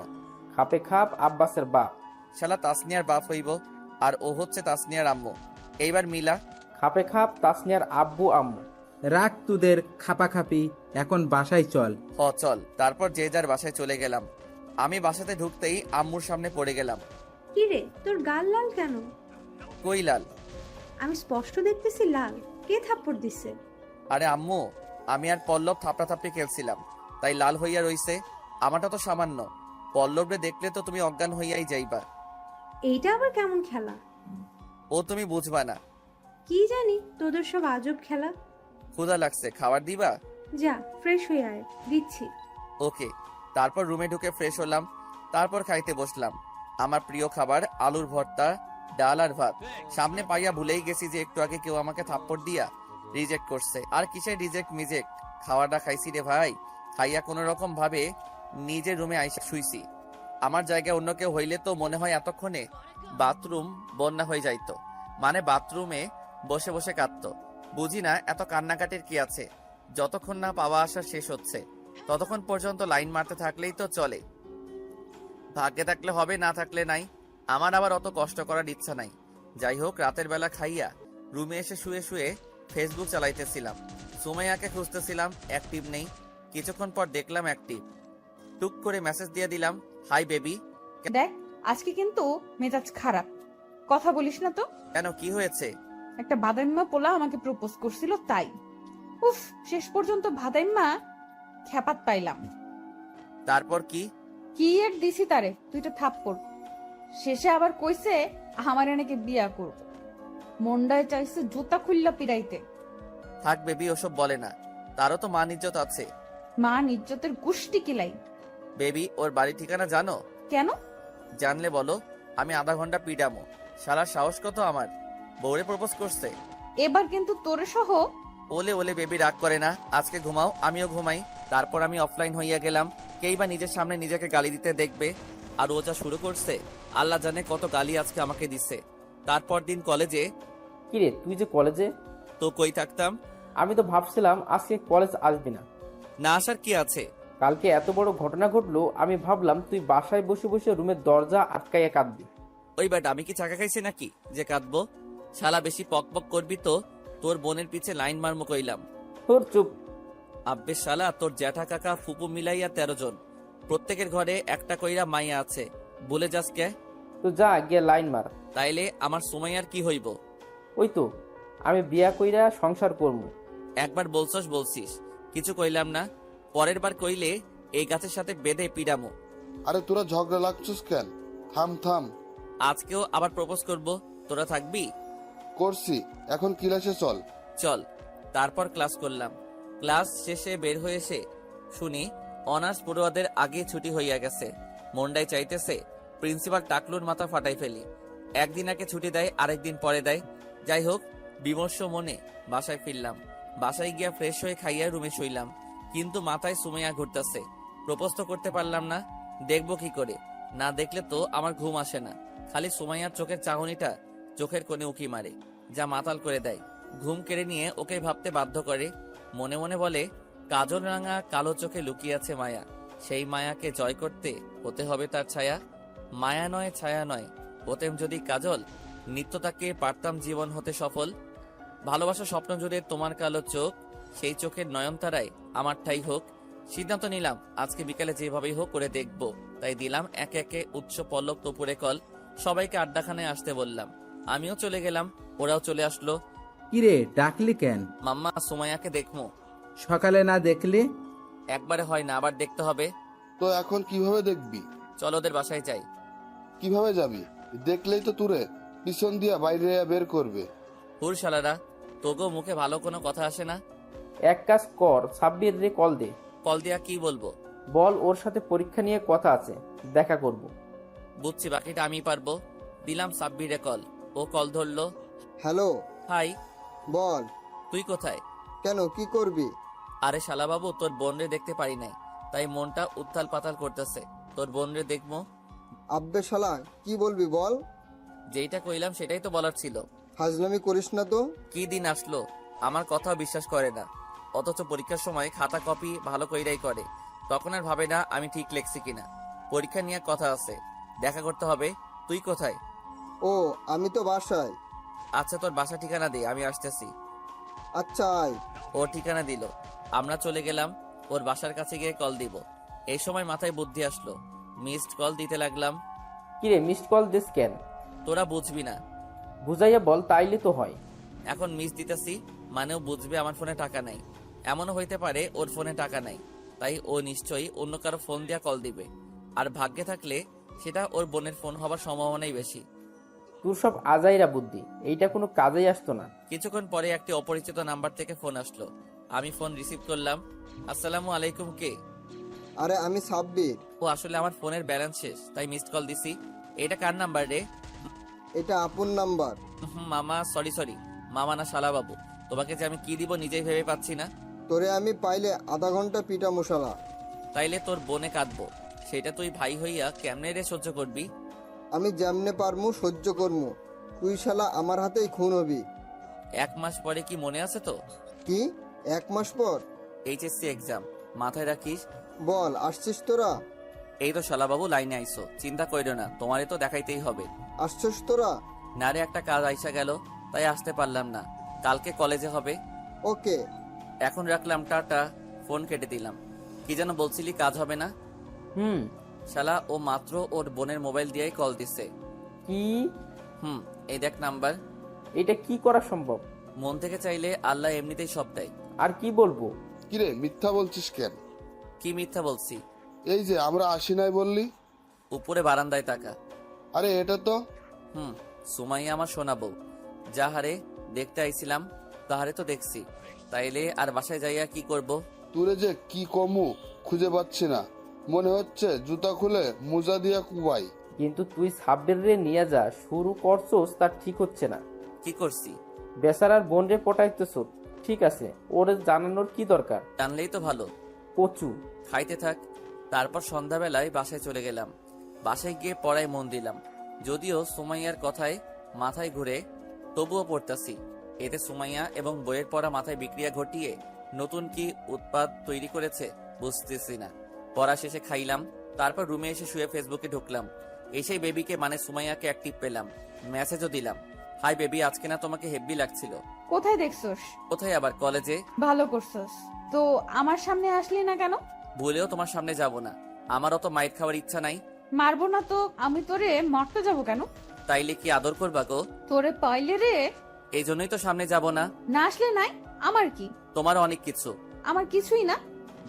খাপে খাপ আব্বাসের বাপ। শালা তাসনিয়ার বাপ হইব, আর ও হচ্ছে তাসনিয়ার আম্মু। এইবার মিলা। খাপে খাপ তাসনিয়ার আব্বু আম্মু। রাখ তোদের খাপাখাপি, এখন বাসায় চল। হ চল। তারপর যে যার বাসায় চলে গেলাম। আমি বাসাতে ঢুকতেই আম্মুর সামনে পড়ে গেলাম। কি রে, তোর গাল লাল কেন? কই লাল? আমি স্পষ্ট দেখতেছি লাল। কে থাপ্পড় দিছে? আরে আম্মু, আমি আর পল্লব থাপড়াথাপড়ি খেলছিলাম, তাই লাল হইয়া রইছে। আমারটা তো সামান্য, পল্লবরে দেখলে তো তুমি অজ্ঞান হইয়াই যাইবা। এইটা আবার কেমন খেলা? ও তুমি বুঝবা না। কি জানি তোদের সব আজব খেলা। ক্ষুধা লাগছে, খাবার দিবা? যা ফ্রেশ হয়ে আয়, দিচ্ছি। ওকে। তারপর রুমে ঢুকে ফ্রেশ হলাম, তারপর খাইতে বসলাম। আমার প্রিয় খাবার আলুর ভর্তা, ডাল আর ভাত। সামনে পাইয়া ভুলেই গেছি যে একটু আগে কেউ আমাকে থাপ্পড় দিয়া রিজেক্ট করছে। আর কিসের রিজেক্ট মিজেক্ট, খাওয়াটা খাইছি রে ভাই। খাইয়া কোনো রকম ভাবে নিজের রুমে আইসা শুইছি। আমার জায়গায় অন্য কেউ হইলে তো মনে হয় এতক্ষণে বাথরুম বন্যা হয়ে যাইতো, মানে বাথরুমে বসে বসে কাঁদতো। বুঝি না এত কান্নাকাটির কি আছে। যতক্ষণ না পাওয়া আসা শেষ হচ্ছে ততক্ষণ পর্যন্ত লাইন মারতে থাকলেই তো চলে। ভাগ্যে থাকলে হবে, না থাকলে নাই। আমার আবার অত কষ্ট করার ইচ্ছা নাই। যাই হোক, রাতের বেলা খাইয়া রুমে এসে শুয়ে শুয়ে ফেসবুক চালাইতেছিলাম। সুমাইয়াকে খুঁজতেছিলাম, অ্যাক্টিভ নেই। কিছুক্ষণ পর দেখলাম অ্যাক্টিভ। টুক করে মেসেজ দিয়ে দিলাম, হাই বেবি। দেখ, আজকে কিন্তু মেজাজ খারাপ। কথা বলিস না তো। কেন, কি হয়েছে? একটা বাদাইম্মা পোলা আমাকে প্রপোজ করছিল, তাই। উফ, শেষ পর্যন্ত বাদাইম্মা খেপাত পাইলাম। তারপর কি? কি এর দিছি তারে তুইটা থাপ্পড়। শেষে আবার কইছে আমারে নাকি বিয়া করব। মন্ডায় চাইছে জুতা খুললা পিরাইতে। থাক বেবি, ওসব বলে না, তারও তো মান ইজ্জত আছে। মা ইজ্জতের গুষ্টি কিলাই। বেবি, ওর বাড়ি ঠিকানা জানো? কেন? জানলে বলো, আমি আধা ঘন্টা পিটামো। শালার সাহস কত আমার, বউরে প্রপোজ করছে। এবার কিন্তু তোরে সহ। ওলে ওলে বেবি, রাগ করে না। আজকে ঘুমাও, আমিও ঘুমাই। তারপর আমি অফলাইন হইয়া গেলাম। কেই বা নিজের সামনে নিজেকে গালি দিতে দেখবে। আর ও যা শুরু করছে, আল্লাহ জানে কত গালি আজকে আমাকে দিচ্ছে। তারপর দিন কলেজে। কিরে তুই যে কলেজে? তো কই থাকতাম? আমি তো ভাবছিলাম আজকে কলেজ আসবি না। না আসার কি আছে? কালকে এত বড় ঘটনা ঘটলো, আমি ভাবলাম তুই বাসায় বসে বসে রুমের দরজা আটকাইয়া কাঁদবি। ওই ব্যাটা, আমি কি চাকা খাইছি নাকি যে কাঁদবো? শালা বেশি পক পক করবি তো তোর বোনের পিছে লাইন মারমো কইলাম। তোর চুপ। আব্বে শালা, তোর জ্যাঠা কাকা ফুপু মিলাইয়া 13 জন, প্রত্যেকের ঘরে একটা কইরা মাইয়া আছে, বলে যাস কে? তো যা গিয়ে লাইন মার। তাইলে আমার সুমাইয়ার কি হইব? ওই তো আমি বিয়া কইরা সংসার করবো। একবার বলছিস, কিছু কইলাম না। পরের বার কইলে এই গাছের সাথে বেঁধে পিডামো। আরে তোরা ঝগড়া লাগছিস কেন? থাম থাম। আজকেও আবার প্রপোজ করব, তোরা থাকবি? করছি, এখন ক্লাসে চল। চল। তারপর ক্লাস করলাম। ক্লাস শেষে বের হয়ে এসে শুনি অনার্স পড়ুয়াদের আগে ছুটি হইয়া গেছে। মন্ডাই চাইতেছে প্রিন্সিপাল টাকলুর মাথা ফাটাই ফেলি। একদিন আগে ছুটি দেয়, আরেকদিন পরে দেয়। যাই হোক, বিমর্ষ মনে বাসায় ফিরলাম। বাসায় গিয়া ফ্রেশ হয়ে খাইয়া রুমে শুইলাম। কিন্তু মাথায় সুমাইয়া ঘুরতেছে। প্রপোজ তো করতে পারলাম না, দেখবো কি করে? না দেখলে তো আমার ঘুম আসে না। খালি সুমাইয়ার চোখের চাহনিটা চোখের কোণে উকি মারে, যা মাতাল করে দেয়। ঘুম কেড়ে নিয়ে ওকে ভাবতে বাধ্য করে। মনে মনে বলে, কাজল রাঙা কালো চোখে লুকিয়ে আছে মায়া। সেই মায়াকে জয় করতে হতে হবে তার ছায়া। মায়া নয়, ছায়া নয়, হতেম যদি কাজল, নিত্য তাকে পারতাম জীবন হতে সফল। ভালোবাসা স্বপ্ন জুড়ে তোমার কালো চোখ, সেই চোখের নয়নতারায় আমার ঠাই হোক। সিদ্ধান্ত নিলাম আজকে বিকালে যেভাবেই হোক করে দেখব। তাই দিলাম একে একে উচ্চ পল্লব দুপুরে কল। সবাইকে আড্ডাখানায় আসতে বললাম। আমিও চলে গেলাম, ওরাও চলে আসলো। কিরে ডাকলি কেন? মাম্মা, সুমাইয়াকে দেখবো। সকালে না দেখলি? একবারে হয় না, আবার দেখতে হবে। তো এখন কিভাবে দেখবি? চল ওদের বাসায় যাই। কিভাবে যাবি? দেখলেই তো তুরে পিছন দিয়া বাইরে বের করবে। হুর শালারা, তোগো মুখে ভালো কোনো কথা আসে না। এক কাজ কর, সাব্বির রে কল দে। কল দিয়া কি বলবো? বল ওর সাথে পরীক্ষা নিয়ে কথা আছে, দেখা করব। বুঝছি, বাকিটা আমি পারবো। দিলাম সাব্বিরে কল, ও কল ধরলো। হ্যালো, হাই, বল। তুই কোথায়? কেন, কি করবি? আরে শালাবাবু, তোর বোনরে দেখতে পারি নাই, তাই মনটা উত্তাল পাতাল করতেছে। তোর বোনরে দেখবো। আব্বে শালা, কি বলবি বল। যেইটা কইলাম সেটাই তো বলার ছিল। ফাজলামি করিস না তো। কি দিন আসলো, আমার কথাও বিশ্বাস করে না, অথচ পরীক্ষার সময় খাতা কপি ভালো কইরাই করে। তখন আর ভাবে না আমি ঠিক লেখছি কিনা। পরীক্ষা নিয়ে কথা আছে, দেখা করতে হবে। তুই কোথায়? ও, আমি তো বাসায়। আচ্ছা, তোর বাসা ঠিকানা দে, আমি আসতেছি। আচ্ছা আয়। ও ঠিকানা দিল, আমরা চলে গেলাম ওর বাসার কাছে গিয়ে কল দিব। এই সময় মাথায় বুদ্ধি আসলো, মিসড কল দিতে লাগলাম। কিরে মিসড কল দিস কেন? তোরা বুঝবি না, বুঝাইয়া বল, তাইলে তো হয়। এখন মিস দিতেছি মানেও বুঝবে আমার ফোনে টাকা নাই। এমনও হইতে পারে ওর ফোনে টাকা নাই, তাই ও নিশ্চয়ই অন্য কারো ফোন দিয়া কল দিবে। আর ভাগ্যে থাকলে সেটা ওর বোনের ফোন হবার সম্ভাবনাই বেশি। তোর সব আজাইরা বুদ্ধি, এইটা কোনো কাজেই আসতো না। কিছুক্ষণ পরে একটি অপরিচিত নাম্বার থেকে ফোন আসলো। আমি ফোন রিসিভ করলাম। আসসালামু আলাইকুম, কে? আরে আমি সাব্বির। ও আসলে আমার ফোনের ব্যালেন্স শেষ, তাই মিসড কল দিছি। এটা কার নাম্বার রে? এটা আপন নাম্বার। মামা, সরি, মামা না শালাবাবু। তোমাকে যে আমি কি দিব নিজেই ভেবে পাচ্ছি না। তোরে আমি পাইলে আধা ঘন্টা পিটা মশলা। তাইলে তোর বোনে কাঁদবো, সেটা তুই ভাই হইয়া কেমনে রে সহ্য করবি? আমি যেমনে পারমু সহ্য করমু। তুই শালা আমার হাতেই খুন হবি। 1 মাস পরে কি মনে আছে তো? কি, 1 মাস পর? এইচএসসি এক্সাম, মাথায় রাখিস। বল, আসছিস তোরা? এই তো শালাবাবু লাইনে আইসো, চিন্তা কইরো না, তোমারে তো দেখাইতেই হবে। আসছিস তোরা? নারে একটা কাজ আইসা গেল, তাই আসতে পারলাম না। কালকে কলেজে হবে। ওকে। এখন রাখলাম, টাটা। ফোন কেটে দিলাম। কি যেন বলছিলি, কাজ হবে না? হুম। শালা ও মাত্র ওর বোনের মোবাইল দিয়েই কল দিছে। কি? এই দেখ নাম্বার। এটা কি করা সম্ভব? মন থেকে চাইলে আল্লাহ এমনিতেই সব দেয়। আর কি বলবো? কিরে, মিথ্যা বলছিস কেন? কি মিথ্যা বলছি? এই যে আমরা আসি নাই বললি। উপরে বারান্দায় তাকা। আরে এটা তো। সুমাইয়া আমার শোনা বউ। যাহারে দেখতে আইছিলাম তাহারে তো দেখছি, তাইলে আর বাসায় যাইয়া কি করব? তুরে যে কি কমু খুঁজে পাচ্ছি না, মনে হচ্ছে জুতা খুলে মোজা দিয়া কুবাই। কিন্তু তুই সাব্বির রে নিয়ে যা শুরু করছোস, তার ঠিক হচ্ছে না। কি করছি? বেচারার বোন রে পটাইতেছ, ঠিক আছে, ওরে জানানোর কি দরকার? টানলেই তো ভালো। কচু। খাইতে থাক। তারপর সন্ধ্যাবেলায় বাসায় চলে গেলাম। বাসায় গিয়ে পড়ায় মন দিলাম। যদিও সুমাইয়ার কথায় মাথায় ঘুরে, তবুও পড়তাছি। এতে সুমাইয়া এবং বইয়ের পড়া মাথায় বিক্রিয়া ঘটিয়ে নতুন কি উৎপাদ তৈরি করেছে বুঝতেছি না। পড়া শেষে খাইলাম, তারপর রুমে এসে শুয়ে ফেসবুকে ঢুকলাম। এসেই বেবিকে মানে সুমাইয়াকে এক টিপ পেলাম। মেসেজও দিলাম, হাই বেবি, আজকে না তোমাকে হেব্বি লাগছিল। কোথায় দেখছস? কোথায় আবার, কলেজে। ভালো করছস। তো আমার সামনে আসলি না কেন? ভুলেও তোমার সামনে যাব না, আমারও তো মাইর খাওয়ার ইচ্ছা নাই। মারবো না তো আমি তোরে মারতে যাব কেন? তাইলে কি আদর করবা গো? তোরে পাইলে রে। এই জন্যই তো সামনে যাব না। না আসলে নাই, আমার কি? তোমার অনেক কিছু। আমার কিছুই না।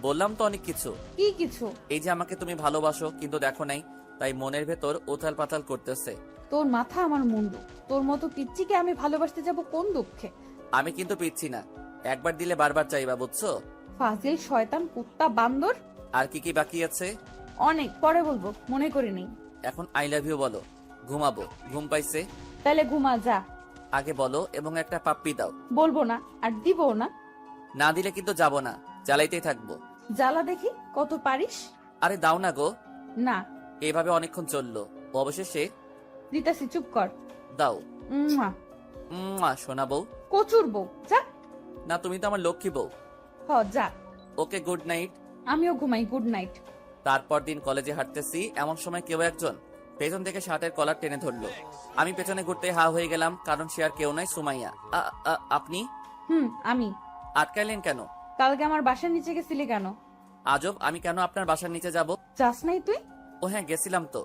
বললাম তো অনেক কিছু। কি কিছু? এই যে আমাকে তুমি ভালোবাসো কিন্তু দেখো নাই, তাই মনের ভেতর উথাল পাতাল করতেছে। তোর মাথা আমার মুন্ডু। তোর মতো পিচ্চিকে আমি ভালোবাসতে যাব কোন দুঃখে? আমি কিন্তু পিচ্ছি না, একবার দিলে বারবার চাইবা, বুঝছো? ফাজিল শয়তান কুত্তা বান্দর। আর কি কি বাকি আছে? অনেক পরে বলবো, মনে করি নেই। এখন আই লাভ ইউ বলো, ঘুমাবো। ঘুম পাইছে? তাহলে ঘুমা যা। আগে বলো এবং একটা পাপ্পি দাও। বলবো না আর দিবও না। না দিলে কিন্তু যাব না, জ্বালাইতেই থাকবো। জ্বালা দেখি কত পারিস। আরে দাও না গো। না। এইভাবে অনেকক্ষণ চললো, অবশেষে দিতাছি, চুপ কর। দাও। উম্মা। শোনা বউ। কচুর বউ, যা। না, তুমি তো আমার লক্ষ্মী বউ। হ যা। ওকে, গুড নাইট। আমিও ঘুমাই, গুড নাইট। তারপর দিন কলেজে হাঁটতেছি, এমন সময় কেউ একজন পেছন থেকে শার্টের কলার টেনে ধরলো। আমি পেছনে ঘুরতে হা হয়ে গেলাম, কারণ সে আর কেউ নাই, সুমাইয়া। আপনি? আমি। আটকাইলেন কেন? কালকে আমার বাসার নিচে গেছিলি কেন? আজব, আমি কেন আপনার বাসার নিচে যাব? যাস নাই তুই? ও হ্যাঁ, গেছিলাম তো।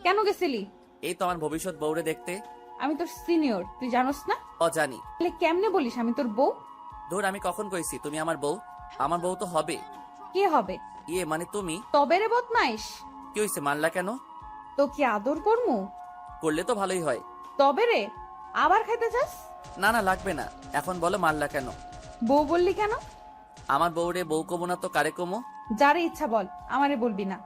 কেন গেছিলি? এই তো আমার ভবিষ্যৎ বউরে দেখতে। আমি তোর সিনিয়র, তুই জানোস না? জানি। তাহলে কেমনে বলিস আমি তোর বউ? ধর, আমি কখন কইছি তুমি আমার বউ? আমার বউ তো হবে। কে হবে? মানে তুমি। তবে রে বদমাইশ। কি হইছে, মারলা কেন? তো কি আদর করমু? করলে তো ভালোই হয়। তবে রে আবার খাইতে চাস? না না, লাগবে না। এখন বলো, মারলা কেন? বউ বললি কেন? আমার বউরে বউ কমো না তো কারে কমো? যারে ইচ্ছা বল, আমারে বলবি না।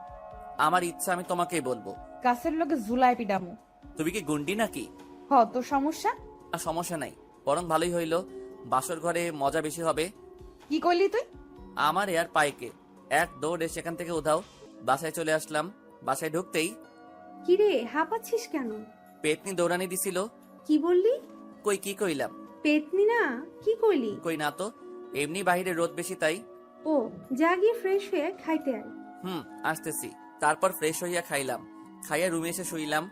আমার ইচ্ছা, আমি তোমাকেই বলবো। গাছের লগে ঝুলাই পিডামু। তুমি কি গুন্ডি নাকি? তোর সমস্যা? আর সমস্যা নাই, বরং ভালোই হইল, বাসর ঘরে মজা বেশি হবে। কি করলি তুই? আমার আর পাইকে এক দৌড়ে সেখান থেকে উধাও। বাসায় চলে আসলাম। বাসায় ঢুকতেই কিরে হাঁপাচ্ছিস কেন? পেতনি দৌড়ানি দিছিল। কি বললি? কই কি কইলাম? পেতনি না, কি কইলি? কই না তো, এমনি বাহিরে রোদ বেশি তাই। ও, যা গিয়ে ফ্রেশ হয়ে খাইতে আয়। আসতেছি। তারপর ফ্রেশ হইয়া খাইলাম, খাইয়া রুমে এসে শুইলাম।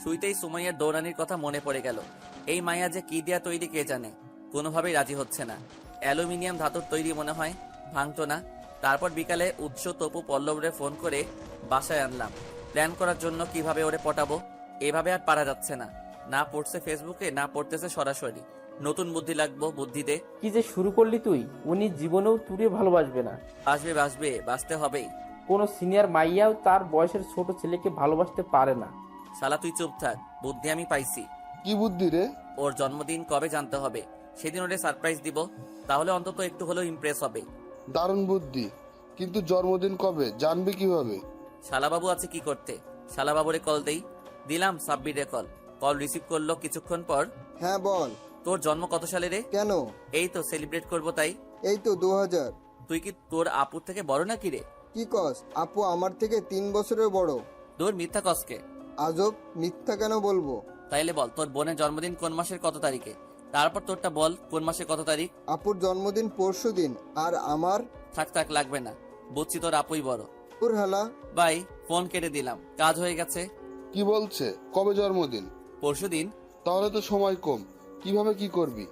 শুইতেই সুমাইয়ার দৌড়ানির কথা মনে পড়ে গেল। এই মায়া যে কি দিয়া তৈরি কে জানে, কোনোভাবেই রাজি হচ্ছে না। অ্যালুমিনিয়াম ধাতুর তৈরি মনে হয়, ভাঙতো না। তারপর বিকালে উৎস তপু পল্লবরে ফোন করে বাসায় আনলাম, প্ল্যান করার জন্য কিভাবে ওরে পটাবো। এভাবে আর পারা যাচ্ছে না, না পড়ছে ফেসবুকে, না পড়তেছে সরাসরি। নতুন বুদ্ধি লাগবো, বুদ্ধি দে। কি যে শুরু করলি তুই, উনি জীবনেও তুরে ভালোবাসবে না। আসবে বাসবে, বাঁচতে হবেই। কোনো সিনিয়র মাইয়াও তার বয়সের ছোট ছেলেকে ভালোবাসতে পারে না। শালা তুই চুপ থাক, বুদ্ধি আমি পাইছি। কি বুদ্ধি রে? ওর জন্মদিন কবে জানতে হবে, সেদিন ওরে সারপ্রাইজ দিব, তাহলে অন্তত একটু হলেও ইমপ্রেস হবে। দারুণ বুদ্ধি, কিন্তু জন্মদিন কবে জানবি কিভাবে? শালাবাবু আছে কি করতে, শালাবাবুরে কল দেই। দিলাম সাব্বিরে কল, কল রিসিভ করলো কিছুক্ষণ পর। হ্যাঁ বল। তোর জন্ম কত সালে রে? কেন? এই তো সেলিব্রেট করবো তাই। এই তো 2000। তুই কি তোর আপুর থেকে বড় নাকি রে? কি কস? আপু আমার থেকে 3 বছরের বড়। তোর মিথ্যা কসকে। আজব, মিথ্যা কেন বলবো? তাইলে বল তোর বোনের জন্মদিন কোন মাসের কত তারিখে, তারপর তোরটা বল কোন মাসের কত তারিখ। আপুর জন্মদিন পরশুদিন, আর আমার? থাক থাক, লাগবে না, বুঝছি তোর আপুই বড়। ওর হালা। বাই, ফোন কেটে দিলাম, কাজ হয়ে গেছে। কি বলছে? কবে জন্মদিন? পরশুদিন। তাহলে তো সময় কম, কিভাবে কি করবি?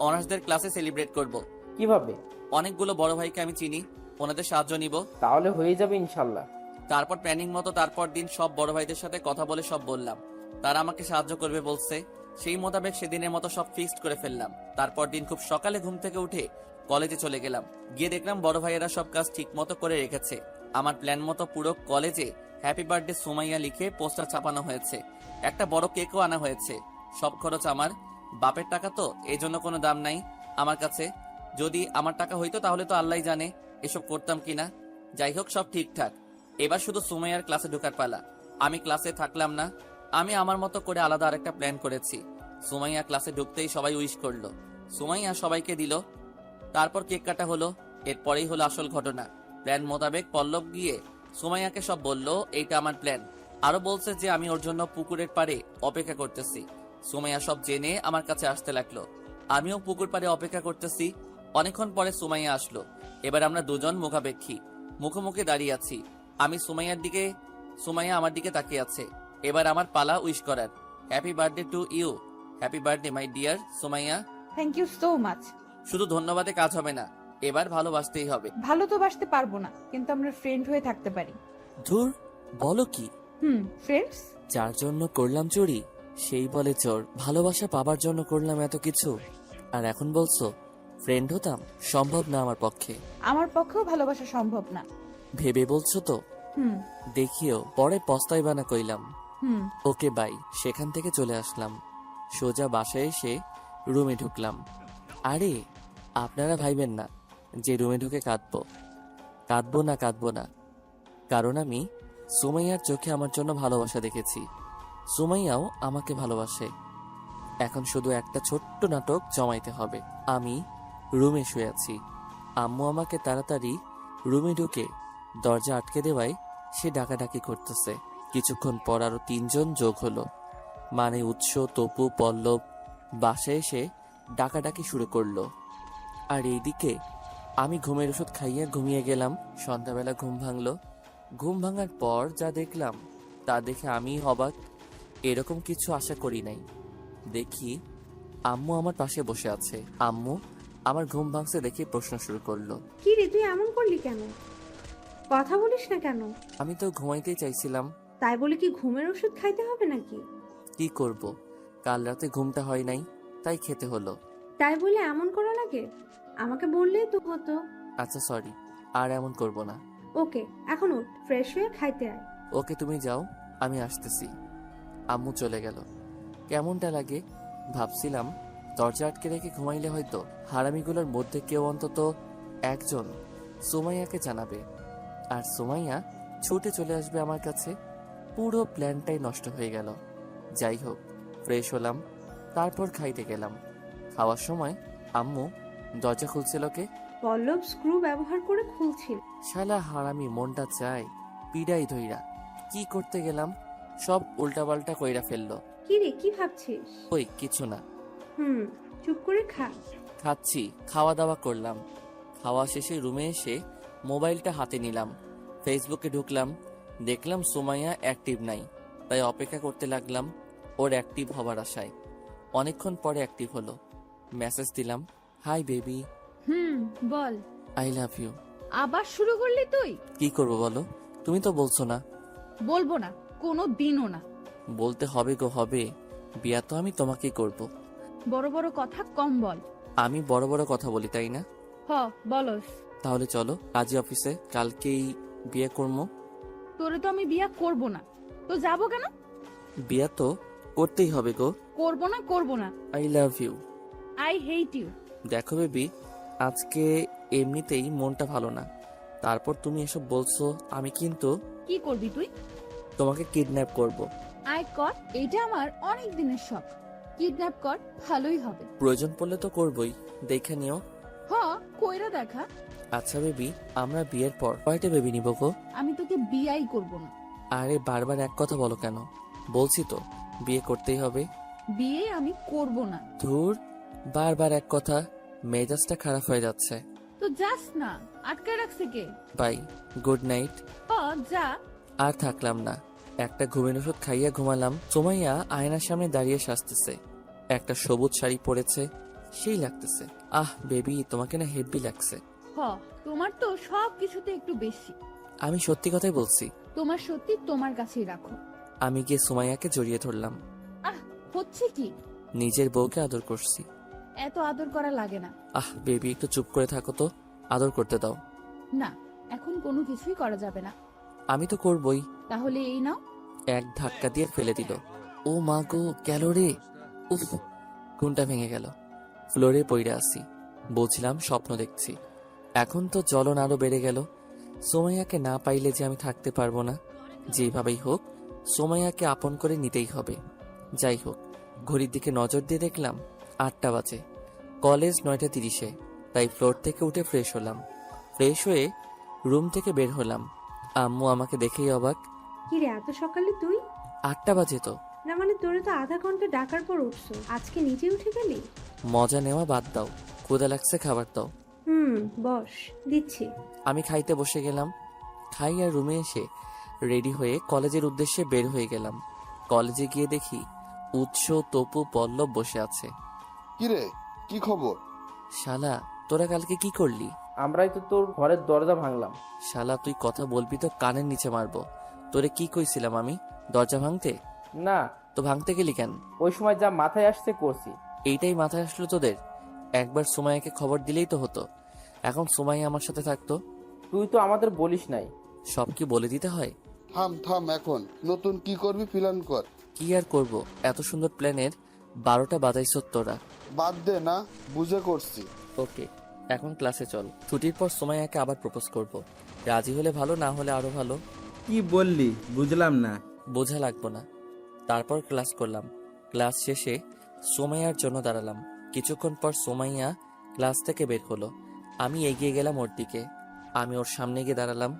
অনার্সদের ক্লাসে সেলিব্রেট করব। কিভাবে? অনেকগুলো বড় ভাইকে আমি চিনি, ওনাদের সাহায্য নিব। তাহলে হয়ে যাবে ইনশাল্লাহ। তারপর প্ল্যানিং মতো তারপর দিন সব বড় ভাইদের সাথে কথা বলে সব বললাম, তারা আমাকে সাহায্য করবে বলছে। সেই মোতাবেক সেদিনের মতো সব ফিক্সড করে ফেললাম। তারপর দিন খুব সকালে ঘুম থেকে উঠে কলেজে চলে গেলাম। গিয়ে দেখলাম বড় ভাইয়েরা সব কাজ ঠিক মতো করে রেখেছে। আমার প্ল্যান মতো পুরো কলেজে হ্যাপি বার্থডে সুমাইয়া লিখে পোস্টার ছাপানো হয়েছে, একটা বড় কেকও আনা হয়েছে। সব খরচ আমার, বাপের টাকা তো, এই জন্য কোনো দাম নাই আমার কাছে। যদি আমার টাকা হইতো তাহলে তো আল্লাহ জানে এসব করতাম কিনা। যাই হোক, সব ঠিকঠাক। এবার শুধু সুমাইয়ার ক্লাসে ঢোকার পালা। আমি ক্লাসে থাকলাম না, আমি আমার মতো করে আলাদা আরেকটা প্ল্যান করেছি। সুমাইয়া ক্লাসে ঢুকতেই সবাই উইশ করলো, সুমাইয়া সবাইকে দিল। তারপর কেক কাটা হলো। এরপরেই হলো আসল ঘটনা। প্ল্যান মোতাবেক পল্লব গিয়ে সুমাইয়াকে সব বলল এইটা আমার প্ল্যান। আরো বলছে যে আমি ওর জন্য পুকুরের পাড়ে অপেক্ষা করতেছি। সুমাইয়া সব জেনে আমার কাছে আসতে লাগলো, আমিও পুকুর পাড়ে অপেক্ষা করতেছি। অনেকক্ষণ পরে সুমাইয়া আসলো। এবার আমরা দুজন মুখাপেক্ষী, মুখোমুখি দাঁড়িয়ে আছি। আমি সুমাইয়ার দিকে, সুমাইয়া আমার দিকে তাকিয়ে আছে। এবার আমার পালা উইশ করার। Happy birthday to you, happy birthday my dear Sumaiya. Thank you so much. শুধু ধন্যবাদে কাজ হবে না, এবার ভালোবাসতেই হবে। ভালো তো বাসতে পারবো না, কিন্তু আমরা ফ্রেন্ড হয়ে থাকতে পারি। ধুর, বলো কি? ফ্রেন্ডস। যার জন্য করলাম চুরি সেই বলে চোর। ভালোবাসা পাবার জন্য করলাম এত কিছু, আর এখন বলছো ফ্রেন্ড হতাম? সম্ভব না আমার পক্ষে। আমার পক্ষেও ভালোবাসা সম্ভব না। ভেবে বলছো তো? হুম দেখিও পরে পস্তাই বানা কইলাম। হুম ওকে বাই। সেখান থেকে চলে আসলাম, সোজা বাসায় এসে রুমে ঢুকলাম। আরে আপনারা ভাইবেন না যে রুমে ঢুকে কাঁদবো না, কারণ আমি সুমাইয়ার চোখে আমার জন্য ভালোবাসা দেখেছি, সুমাইয়াও আমাকে ভালোবাসে। এখন শুধু একটা ছোট্ট নাটক জমাইতে হবে। আমি রুমে শুয়ে আছি, আম্মু আমাকে তাড়াতাড়ি রুমে ঢুকে দরজা আটকে দেওয়ায় সে ডাকাডাকি করতেছে। কিছুক্ষণ পর আরো 3 জন যোগ হলো, মানে উৎস, তপু, পল্লব। বাসায় এসে ডাকাডাকি শুরু করলো। আর এইদিকে আমি ঘুমের ওষুধ খাইয়ে ঘুমিয়ে গেলাম। সন্ধ্যাবেলা ঘুম ভাঙলো। ঘুম ভাঙার পর যা দেখলাম তা দেখে আমি অবাক, এরকম কিছু আশা করি নাই। দেখি আম্মু আমার পাশে বসে আছে। আম্মু আমার ঘুম ভাঙছে দেখে প্রশ্ন শুরু করলো, কি রে তুই এমন করলি কেন? কথা বলিস না কেন? আমি তো ঘুমাইতেই চাইছিলাম। তাই বলে কি ঘুমের ওষুধ খাইতে হবে নাকি? কি করব, কাল রাতে ঘুমটা হয় নাই, তাই খেতে হলো। তাই বলে এমন করা লাগে? আমাকে বললেই তো হতো। আচ্ছা সরি, আর এমন করব না। ওকে, এখন উঠ, ফ্রেশ হয়ে খাইতে আয়। ওকে তুমি যাও, আমি আসতেছি। আম্মু চলে গেল। কেমনটা লাগে ভাবছিলাম, দরজা আটকে রেখে ঘুমাইলে হয়তো হারামিগুলোর মধ্যে কেউ অন্তত একজন সুমাইয়াকে জানাবে, আর সুমাইয়া ছুটে চলে আসবে আমার কাছে। পুরো প্ল্যানটাই নষ্ট হয়ে গেল। যাই হোক, ফ্রেশ হলাম, তারপর খাইতে গেলাম। খাওয়ার সময় আম্মু দরজা খুলছিল কে? পল্লব স্ক্রু ব্যবহার করে খুলছিল। শালা হারামি, মনটা চাই পিডাই ধইরা। কি করতে গেলাম, সব উল্টাপাল্টা কইরা ফেললো। কি রে, কি ভাবছিস? ওই কিছু না, চুপ করে খা। খাচ্ছি, খাওয়া দাওয়া করলাম। খাওয়া শেষে রুমে এসে মোবাইলটা হাতে নিলাম, ফেসবুকে ঢুকলাম, দেখলাম সুমাইয়া অ্যাক্টিভ নাই, তাই অপেক্ষা করতে লাগলাম ওর অ্যাক্টিভ হবার আশায়। অনেকক্ষণ পরে অ্যাক্টিভ হলো, মেসেজ দিলাম, হাই বেবি, বল। I love you. আবার শুরু করলি তুই? কি করবো বলো, তুমি তো বলছো না। বলবো না, কোনো দিনও না। বলতে হবে গো, হবে। বিয়া তো আমি তোমাকেই করব। বড় বড় কথা কম বল। আমি বড় বড় কথা বলি, তাই না? বলস। তাহলে চলো কাজী অফিসে, কালকেই বিয়ে করবো। তোরে তো আমি বিয়া করব না, তো যাবো কেন? বিয়া তো করতেই হবে গো। করব না। I love you. I hate you. দেখো বেবি, আজকে এমনিতেই মনটা ভালো না, তারপর তুমি এসব বলছো, আমি কিন্তু কি করবি তুই? তোমাকে কিডন্যাপ করব। আয় কর, এটা আমার অনেক দিনের শখ। কিডন্যাপ কর, ভালোই হবে। প্রয়োজন পড়লে তো করবই, দেখে নিও। কইরা দেখা। আচ্ছা বেবি, আমরা বিয়ের পর কয়টা বেবি নিব গো? আমি তোকে বিয়াই করব না। আরে বারবার এক কথা বলো কেন? বলছি তো বিয়ে করতেই হবে। বিয়ে আমি করব না। ধুর, বারবার এক কথা, মেজাজটা খারাপ হয়ে যাচ্ছে। তো যাস না, আটকে রাখছে কে? By, good night. যা। আর থাকলাম না, একটা ঘুমের ওষুধ খাইয়া ঘুমালাম। সুমাইয়া আয়নার সামনে দাঁড়িয়ে সাজতেছে, একটা সবুজ শাড়ি পরেছে, সেই লাগতেছে। আহ বেবি, তোমাকে না হেভি লাগছে। তোমার তো সব কিছুতে একটু বেশি। আমি সত্যি কথাই বলছি। তোমার সত্যি তোমার কাছেই রাখো। আমি গিয়ে সুমাইয়াকে জড়িয়ে ধরলাম। হচ্ছে কি? নিজের বউকে আদর করছি। এত আদর করা লাগে না। বেবি, একটু চুপ করে থাকো তো, আদর করতে দাও। না, এখন কোনো কিছুই করা যাবে না। আমি তো করবই। তাহলে এই নাও। এক ধাক্কা দিয়ে ফেলে দিল। ও মা গো, গেল রে। উফ, ঘুমটা ভেঙে গেল। ফ্লোরে পড়ে আসি, বলছিলাম স্বপ্ন দেখছি। এখন তো জ্বলন আরো বেড়ে গেল। সোমাইয়াকে না পাইলে যে আমি থাকতে পারবো না। যেভাবেই হোক সোমাইয়াকে আপন করে নিতেই হবে। যাই হোক, ঘড়ির দিকে নজর দিয়ে দেখলাম 8টা বাজে, কলেজ 9:30-এ, তাই ফ্লোর থেকে উঠে ফ্রেশ হলাম। ফ্রেশ হয়ে রুম থেকে বের হলাম। আম্মু আমাকে দেখেই অবাক। কি রে, এত সকালে তুই? 8টা বাজে তো। না মানে, তোরে তো আধা ঘন্টা ডাকার পর উঠছো, আজকে নিজে উঠে গেলি? মজা নেওয়া বাদ দাও, ক্ষুধা লাগছে, খাবার দাও। বস, দিচ্ছি। আমি খাইতে বসে গেলাম। খাই আর রুমে এসে রেডি হয়ে কলেজের উদ্দেশ্যে বের হয়ে গেলাম। কলেজে গিয়ে দেখি উৎস, তপু, পল্লব বসে আছে। কিরে, কি খবর? শালা, তোরা কালকে কি করলি? আমরাই তো তোর ঘরের দরজা ভাঙলাম। শালা, তুই কথা বলবি তো কানের নিচে মারবো। তোরে কি কইছিলাম আমি, দরজা ভাঙতে? না, তো ভাঙতে গেলি কেন? ওই সময় যা মাথায় আসছে করছি। এইটাই মাথায় আসলো তোদের? একবার সুমাইয়াকে খবর দিলেই তো হতো। এখন সুমাইয়া আমার সাথে থাকতো। তুই তো আমাদের বলিস নাই। সব কি বলে দিতে হয়? থাম, এখন নতুন কি করবি প্ল্যান কর। কি আর করব, এত সুন্দর প্ল্যানের 12টা বাজাইছ তোরা। বাদ দে না, বুঝে করছি। ওকে, এখন ক্লাসে চল। ছুটির পর সুমাইয়াকে আবার প্রপোজ করব। রাজি হলে ভালো, না হলে আরো ভালো। কি বললি বুঝলাম না। বোঝা লাগবো না। তারপর ক্লাস করলাম। ক্লাস শেষে সুমাইয়ার জন্য দাঁড়ালাম। কিছুক্ষণ পর সুমাইয়া ক্লাস থেকে বের হলো। আমি এগিয়ে গেলাম ওর দিকে। আমি ওর সামনে গিয়ে দাঁড়ালাম।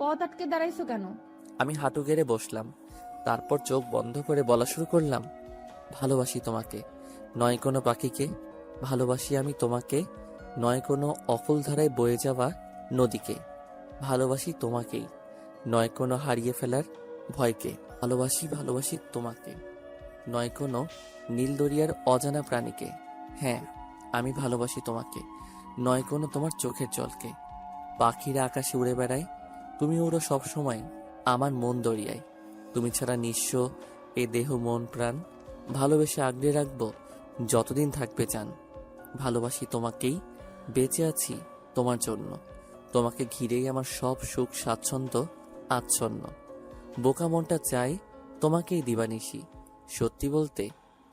পথ আটকে দাঁড়াইছো কেন? আমি হাঁটু গেড়ে বসলাম। তারপর চোখ বন্ধ করে বলা শুরু করলাম, ভালোবাসি তোমাকে, নয় কোনো পাখিকে। ভালোবাসি আমি তোমাকে, নয় কোনো অকুল ধারায় বয়ে যাওয়া নদীকে। ভালোবাসি তোমাকেই, নয় কোনো হারিয়ে ফেলার ভয়কে। ভালোবাসি তোমাকে, নয় কোনো নীল দরিয়ার অজানা প্রাণীকে। হ্যাঁ, আমি ভালোবাসি তোমাকে, নয় কোনো তোমার চোখের জলকে। পাখিরা আকাশে উড়ে বেড়ায়, তুমি উড়ো সব সময় আমার মন দরিয়ায়। তুমি ছাড়া নিঃস্ব এ দেহ মন প্রাণ, ভালোবেসে আগলে রাখবো যতদিন থাকবে চান। ভালোবাসি তোমাকেই, বেঁচে আছি তোমার জন্য। তোমাকে ঘিরেই আমার সব সুখ স্বাচ্ছন্দ্য আচ্ছন্ন। বোকা মনটা চাই তোমাকেই দিবানিশি। সত্যি বলতে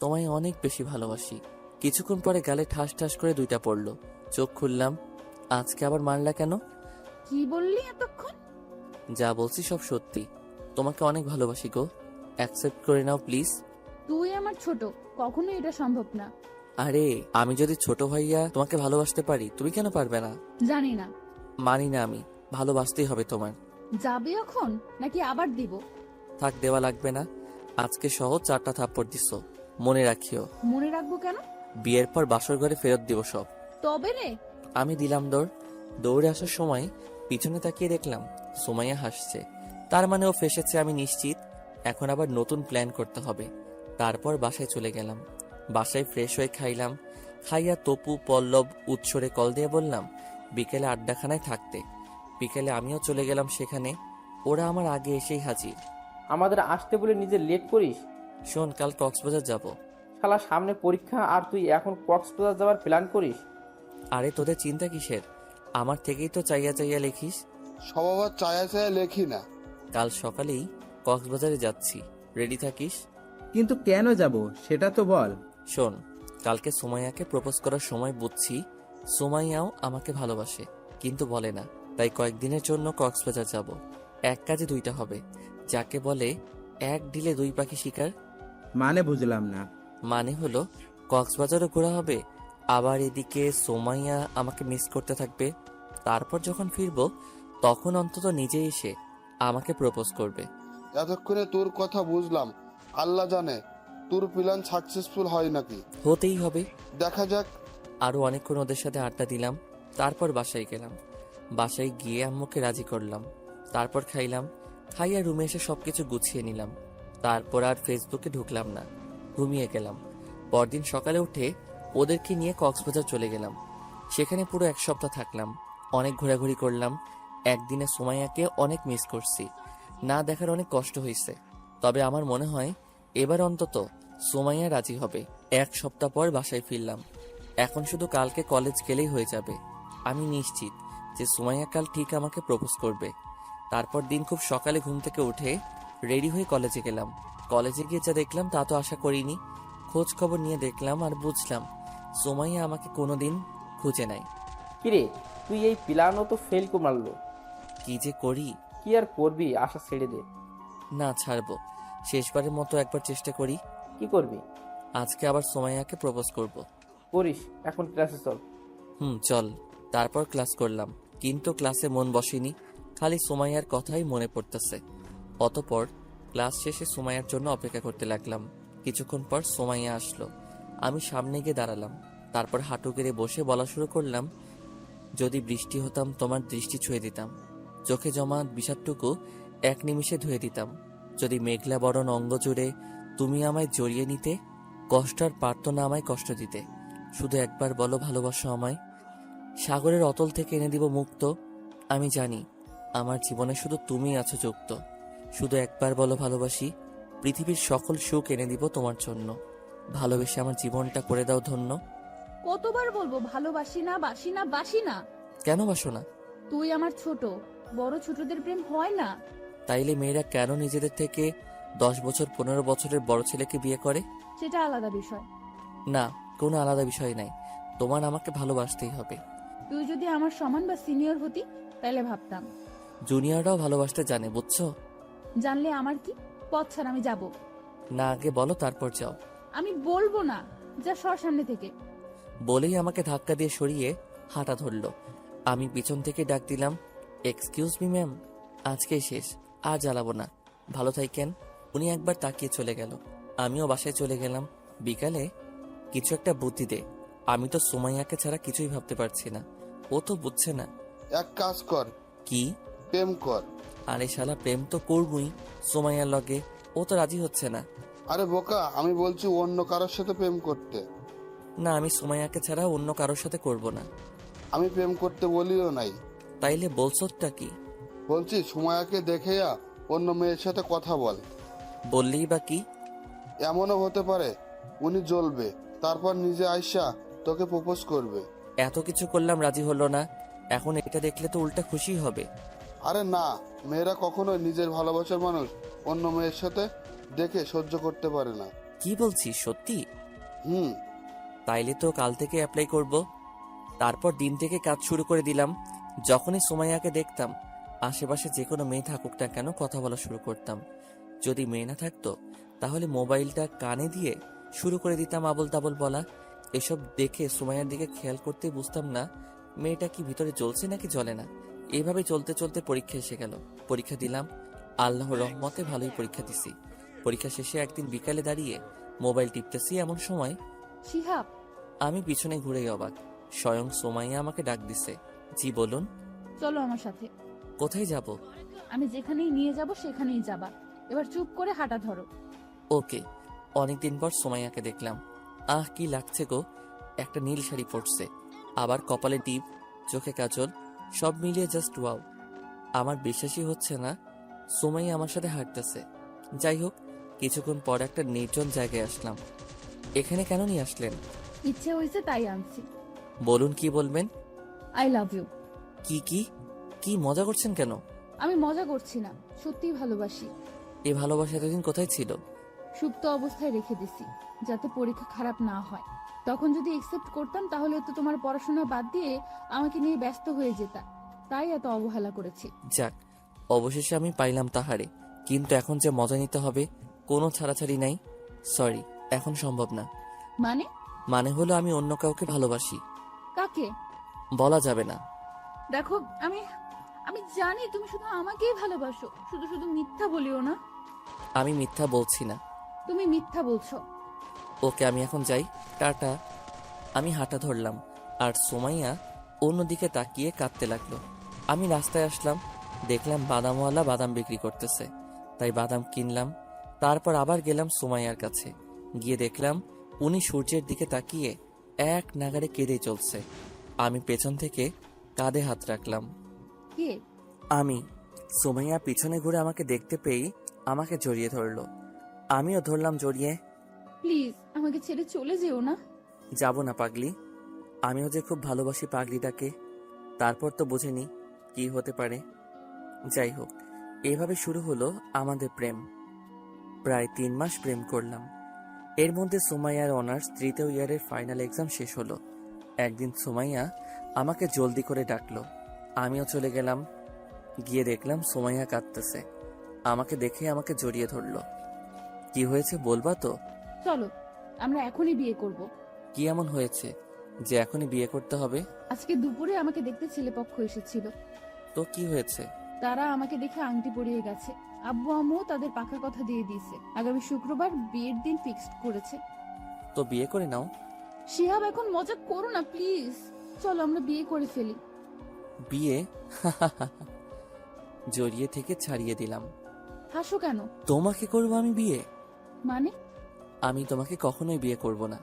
তোমায় অনেক বেশি ভালোবাসি। কিছুক্ষণ পরে গালে ঠাস ঠাস করে 2টা পড়লো। চোখ খুললাম। আজকে আবার মারলা কেন? কি বললি এতক্ষণ? যা বলছি সব সত্যি, তোমাকে অনেক ভালোবাসি গো, অ্যাকসেপ্ট করে নাও প্লিজ। তুই আমার ছোট, কখনোই এটা সম্ভব না। আরে আমি যদি ছোট ভাইয়া তোমাকে ভালোবাসতে পারি, তুমি কেন পারবে না? জানি না। মানি না আমি, ভালোবাসতেই হবে তোমার। যাবে এখন নাকি আবার দিব? থাক, দেওয়া লাগবে না। আজকে সহ 4টা থাপ্পড় দিছো, মনে রাখিও। মনে রাখবো কেন? বিয়ের পর বাসর ঘরে ফেরত দিব সব। তবে রে। আমি দিলাম দৌড়। দৌড়ে আসার সময় পিছনে তাকিয়ে দেখলাম সুমাইয়া হাসছে। তার মানে ও ফেসেছে, আমি নিশ্চিত। এখন আবার নতুন প্ল্যান করতে হবে। তারপর বাসায় চলে গেলাম। বাসায় ফ্রেশ হয়ে খাইলাম। খাইয়া তপু, পল্লব, উৎসরে কল দিয়ে বললাম বিকেলে আড্ডাখানায় থাকতে। বিকেলে আমিও চলে গেলাম সেখানে। ওরা আমার আগে এসেই হাজির। আমাদের আসতে বলে নিজে লেট করিস। শোন, কাল কক্সবাজার যাব। শালা সামনে পরীক্ষা আর তুই এখন কক্সবাজার যাওয়ার প্ল্যান করিস? আরে তোদের চিন্তা কিসের? আমার থেকেই তো চাইয়া চাইয়া লেখিস। সব আবার চায়া চায়া লেখি না। কাল সকালেই কক্সবাজারে যাচ্ছি, রেডি থাকিস। কিন্তু কেন যাব সেটা তো বল। শোন, কালকে সুমাইয়াকে প্রপোজ করার সময় বুঝছি সুমাইয়াও আমাকে ভালোবাসে, কিন্তু বলে না। তাই কয়েকদিনের জন্য কক্সবাজার যাব। এক কাজে দুইটা হবে, যাকে বলে এক ঢিলে দুই পাখি শিকার। মানে বুঝলাম না। মানে হলো কক্সবাজারও ঘোরা হবে, আবার এদিকে সুমাইয়া আমাকে মিস করতে থাকবে। তারপর যখন ফিরবো তখন অন্তত নিজে এসে আমাকে প্রপোজ করবে। এতক্ষণে তোর কথা বুঝলাম। আল্লাহ জানে তোর প্ল্যান সাকসেসফুল হয় নাকি। হতেই হবে। দেখা যাক। আরো অনেকক্ষণ ওদের সাথে আড্ডা দিলাম। তারপর বাসায় গেলাম। বাসায় গিয়ে আম্মুকে রাজি করলাম। তারপর খাইলাম। খাইয়া রুমে এসে সবকিছু গুছিয়ে নিলাম। তারপর আর ফেসবুকে ঢুকলাম না, ঘুমিয়ে গেলাম। পরদিন সকালে উঠে ওদেরকে নিয়ে কক্সবাজার চলে গেলাম। সেখানে পুরো 1 সপ্তাহ থাকলাম। অনেক ঘোরাঘুরি করলাম। একদিনে সুমাইয়াকে অনেক মিস করছি, না দেখার অনেক কষ্ট হয়েছে। তবে আমার মনে হয় এবার অন্তত সুমাইয়া রাজি হবে। 1 সপ্তাহ পর বাসায় ফিরলাম। এখন শুধু কালকে কলেজ গেলেই হয়ে যাবে। আমি নিশ্চিত যে সুমাইয়া কাল ঠিক আমাকে প্রপোজ করবে। তারপর দিন খুব সকালে ঘুম থেকে উঠে রেডি হয়ে কলেজে গেলাম। কলেজে গিয়ে যা দেখলাম তা তো আশা করিনি। খোঁজ খবর নিয়ে দেখলাম আর বুঝলাম সুমাইয়া আমাকে কোনোদিন খুঁজে নাই। কিরে, তুই এই প্ল্যানও তো ফেল করে মারলো। কি যে করি। কি আর করবি, আশা ছেড়ে দে। না, ছাড়বো। শেষবারের মতো একবার চেষ্টা করি। কি করবি? আজকে আবার সুমাইয়াকে প্রপোজ করব। করিস, এখন ক্লাসে চল। চল। তারপর ক্লাস করলাম, কিন্তু ক্লাসে মন বসেনি। খালি সুমাইয়ার কথাই মনে পড়তেছে। অতপর ক্লাস শেষে সুমাইয়ার জন্য অপেক্ষা করতে লাগলাম। কিছুক্ষণ পর সুমাইয়া আসলো। আমি সামনে গিয়ে দাঁড়ালাম। তারপর হাঁটু গেড়ে বসে বলা শুরু করলাম, যদি বৃষ্টি হতাম তোমার দৃষ্টি ছুঁয়ে দিতাম, চোখে জমা বিষাদটুকু 1 নিমিষে ধুয়ে দিতাম। যদি মেঘলা বরণ অঙ্গ জুড়ে তুমি আমায় জড়িয়ে নিতে, কষ্ট আর পারত না আমায় কষ্ট দিতে। শুধু একবার বলো ভালোবাসো আমায়, সাগরের অতল থেকে এনে দিব মুক্ত। আমি জানি আমার জীবনে শুধু তুমিই আছো যুক্ত। শুধু একবার বলো ভালোবাসি, পৃথিবীর সকল সুখ এনে দিব তোমার জন্য। ভালোবেসে আমার জীবনটা করে দাও ধন্য। কতবার বলবো ভালোবাসি না, বাসি না, বাসি না? কেন বাসো না? তুই আমার ছোট, বড় ছোটদের প্রেম হয় না। তাইলে মেয়েরা কেন নিজেদের থেকে 10 বছর 15 বছরের বড় ছেলেকে বিয়ে করে? সেটা আলাদা বিষয়। না, কোনো আলাদা বিষয় নাই। তোমার আমাকে ভালোবাসতেই হবে। তুই যদি আমার সমান বা সিনিয়র হতি তাহলে ভাবতাম। জুনিয়ররাও ভালোবাসতে জানে, বুঝছো? জানলে আমার কি, পথ ছাড়, আমি যাব না, আগে বলো তারপর যাও। আমি বলবো না, যা সর সামনে থেকে। বলেই আমাকে ধাক্কা দিয়ে সরিয়ে হাঁটা ধরলো। আমি পিছন থেকে ডাক দিলাম, এক্সকিউজ মি ম্যাম, আজকেই শেষ, আর জ্বালাবো না, ভালো থাকেন। উনি একবার তাকিয়ে চলে গেল। আমিও বাসায় চলে গেলাম। বিকালে কিছু একটা বুদ্ধি দে। আমি তো সুমাইয়াকে ছাড়া কিছুই ভাবতে পারছি না। ও তো বুঝছে না। এক কাজ কর, কি? প্রেম কর। আরে শালা, প্রেম তো করবই সুমাইয়ার লগে, ও তো রাজি হচ্ছে না। আরে বোকা, আমি বলছি অন্য কারোর সাথে প্রেম করতে। না, আমি সুমাইয়াকে ছাড়া অন্য কারোর সাথে করব না। আমি প্রেম করতে বলিও নাই। তাইলে বলছোটা কি? বলছি সুমায়াকে দেখেয়া অন্য মেয়ের সাথে কথা বল। বললেই বা কি? এমনও হতে পারে উনি জ্বলবে, তারপর নিজে আইসা তোকে প্রপোজ করবে। এত কিছু করলাম, রাজি হলো না। এখন এটা দেখলে তো উল্টা খুশি হবে। আরে না, মেয়েরা কখনোই নিজের ভালোবাসার মানুষ অন্য মেয়ের সাথে দেখে সহ্য করতে পারে না। কি বলছিস, সত্যি? হুম। তাইলে তো কাল থেকে অ্যাপ্লাই করব। তারপর দিন থেকে কাজ শুরু করে দিলাম। যখনই সুমাইয়াকে দেখতাম আশেপাশে যে কোনো মেয়ে থাকুক না কেন কথা বলা শুরু করতাম। যদি মেয়ে না থাকতো তাহলে মোবাইলটা কানে দিয়ে শুরু করে দিতাম আবল তাবল বলা। এসব দেখে সুমাইয়ার দিকে খেয়াল করতে বুঝতাম না মেয়েটা কি ভিতরে জ্বলছে নাকি জ্বলে না। এইভাবে চলতে চলতে পরীক্ষা এসে গেল। পরীক্ষা দিলাম, আল্লাহর রহমতে ভালোই পরীক্ষা দিছি। পরীক্ষা শেষে একদিন বিকালে দাঁড়িয়ে মোবাইল টিপতেছি, এমন সময় শিহাব, আমি পিছনে ঘুরে অবাক, স্বয়ং সুমাইয়া আমাকে ডাক দিছে। জি বলুন। চলো আমার সাথে। কোথায় যাব? আমি যেখানেই নিয়ে যাব সেখানেই যাবা। এবার চুপ করে হাঁটা ধরো। ওকে। অনেকদিন পর সুমাইয়াকে দেখলাম। আহ কি লাগছে গো, একটা নীল শাড়ি পরছে, আবার কপালে টিপ, চোখে কাজল, সব মিলিয়ে জাস্ট ওয়াও। আমার বিশ্বাসই হচ্ছে না সুমাইয়া আমার সাথে হাঁটতেছে। যাই হোক, কিছুক্ষণ পর একটা নির্জন জায়গায় আসলাম। এখানে কেন নিয়ে আসলেন? ইচ্ছে হয়েছে তাই আনছি। বলুন, কি বলবেন? I love you. কি কি কি মজা করছেন কেন? আমি মজা করছি না, সত্যিই ভালোবাসি। এই ভালোবাসা এতদিন কোথায় ছিল? সুপ্ত অবস্থায় রেখে দিছি, যাতে পরীক্ষা খারাপ না হয়। তখন যদি একসেপ্ট করতাম তাহলে তো তোমার পড়াশোনা বাদ দিয়ে আমাকে নিয়ে ব্যস্ত হয়ে যেতা। তাই এত অবহেলা করেছি। যাক, অবশেষে আমি পাইলাম তাহারে। কিন্তু এখন যে মজা নিতে হবে, কোনো ছাড়াছাড়ি নাই। সরি, এখন সম্ভব না। মানে? মানে হলো আমি অন্য কাউকে ভালোবাসি। কাকে? বলা যাবে না। দেখো, আমি আমি জানি তুমি শুধু আমাকেই ভালোবাসো, শুধু শুধু মিথ্যা বলিও না। আমি মিথ্যা বলছি না। তুমি মিথ্যা বলছো। ওকে, আমি এখন যাই, টাটা। আমি হাঁটা ধরলাম, আর সুমাইয়া অন্যদিকে তাকিয়ে কাঁদতে লাগলো। আমি রাস্তায় আসলাম, দেখলাম বাদামওয়ালা বাদাম বিক্রি করতেছে, তাই বাদাম কিনলাম। তারপর আবার গেলাম সুমাইয়ার কাছে, গিয়ে দেখলাম উনি সূর্যের দিকে তাকিয়ে এক নাগাড়ে কেঁদে চলছে। আমি পেছন থেকে কাঁধে হাত রাখলাম। কে? আমি। সুমাইয়া পিছনে ঘুরে আমাকে দেখতে পেয়েই আমাকে জড়িয়ে ধরলো। আমিও ধরলাম জড়িয়ে। প্লিজ আমাকে ছেড়ে চলে যেও না। যাব না পাগলি, আমিও যে খুব ভালোবাসি পাগলিটাকে। তারপর তো বুঝিনি কি হতে পারে। যাই হোক, এইভাবে শুরু হলো আমাদের প্রেম। প্রায় 3 মাস প্রেম করলাম। এর মধ্যে সুমাইয়ার অনার্স 3য় ইয়ারের ফাইনাল এক্সাম শেষ হলো। একদিন সুমাইয়া আমাকে জলদি করে ডাকলো, আমিও চলে গেলাম। গিয়ে দেখলাম সুমাইয়া কাঁদতেছে। আমাকে দেখে আমাকে জড়িয়ে ধরলো। কি হয়েছে বলবা তো? চলো, আমরা এখনই বিয়ে করব। কি এমন হয়েছে যে এখনই বিয়ে করতে হবে? আজকে দুপুরে আমাকে দেখতে ছেলেপক্ষ এসেছিল। তো কি হয়েছে? তারা আমাকে দেখে আংটি পরিয়ে গেছে। আব্বু আম্মু তাদের পাকা কথা দিয়ে দিয়েছে, আগামী শুক্রবার বিয়ের দিন ফিক্সড করেছে। তো বিয়ে করে নাও। শিহাব, এখন মজা করো না প্লিজ। চলো আমরা বিয়ে করে ফেলি। বিয়ে? জড়িয়ে থেকে ছাড়িয়ে দিলাম। হাসো কেন? তোমাকে করবো আমি বিয়ে? মানে? আমি তোমাকে কখনোই বিয়ে করব না।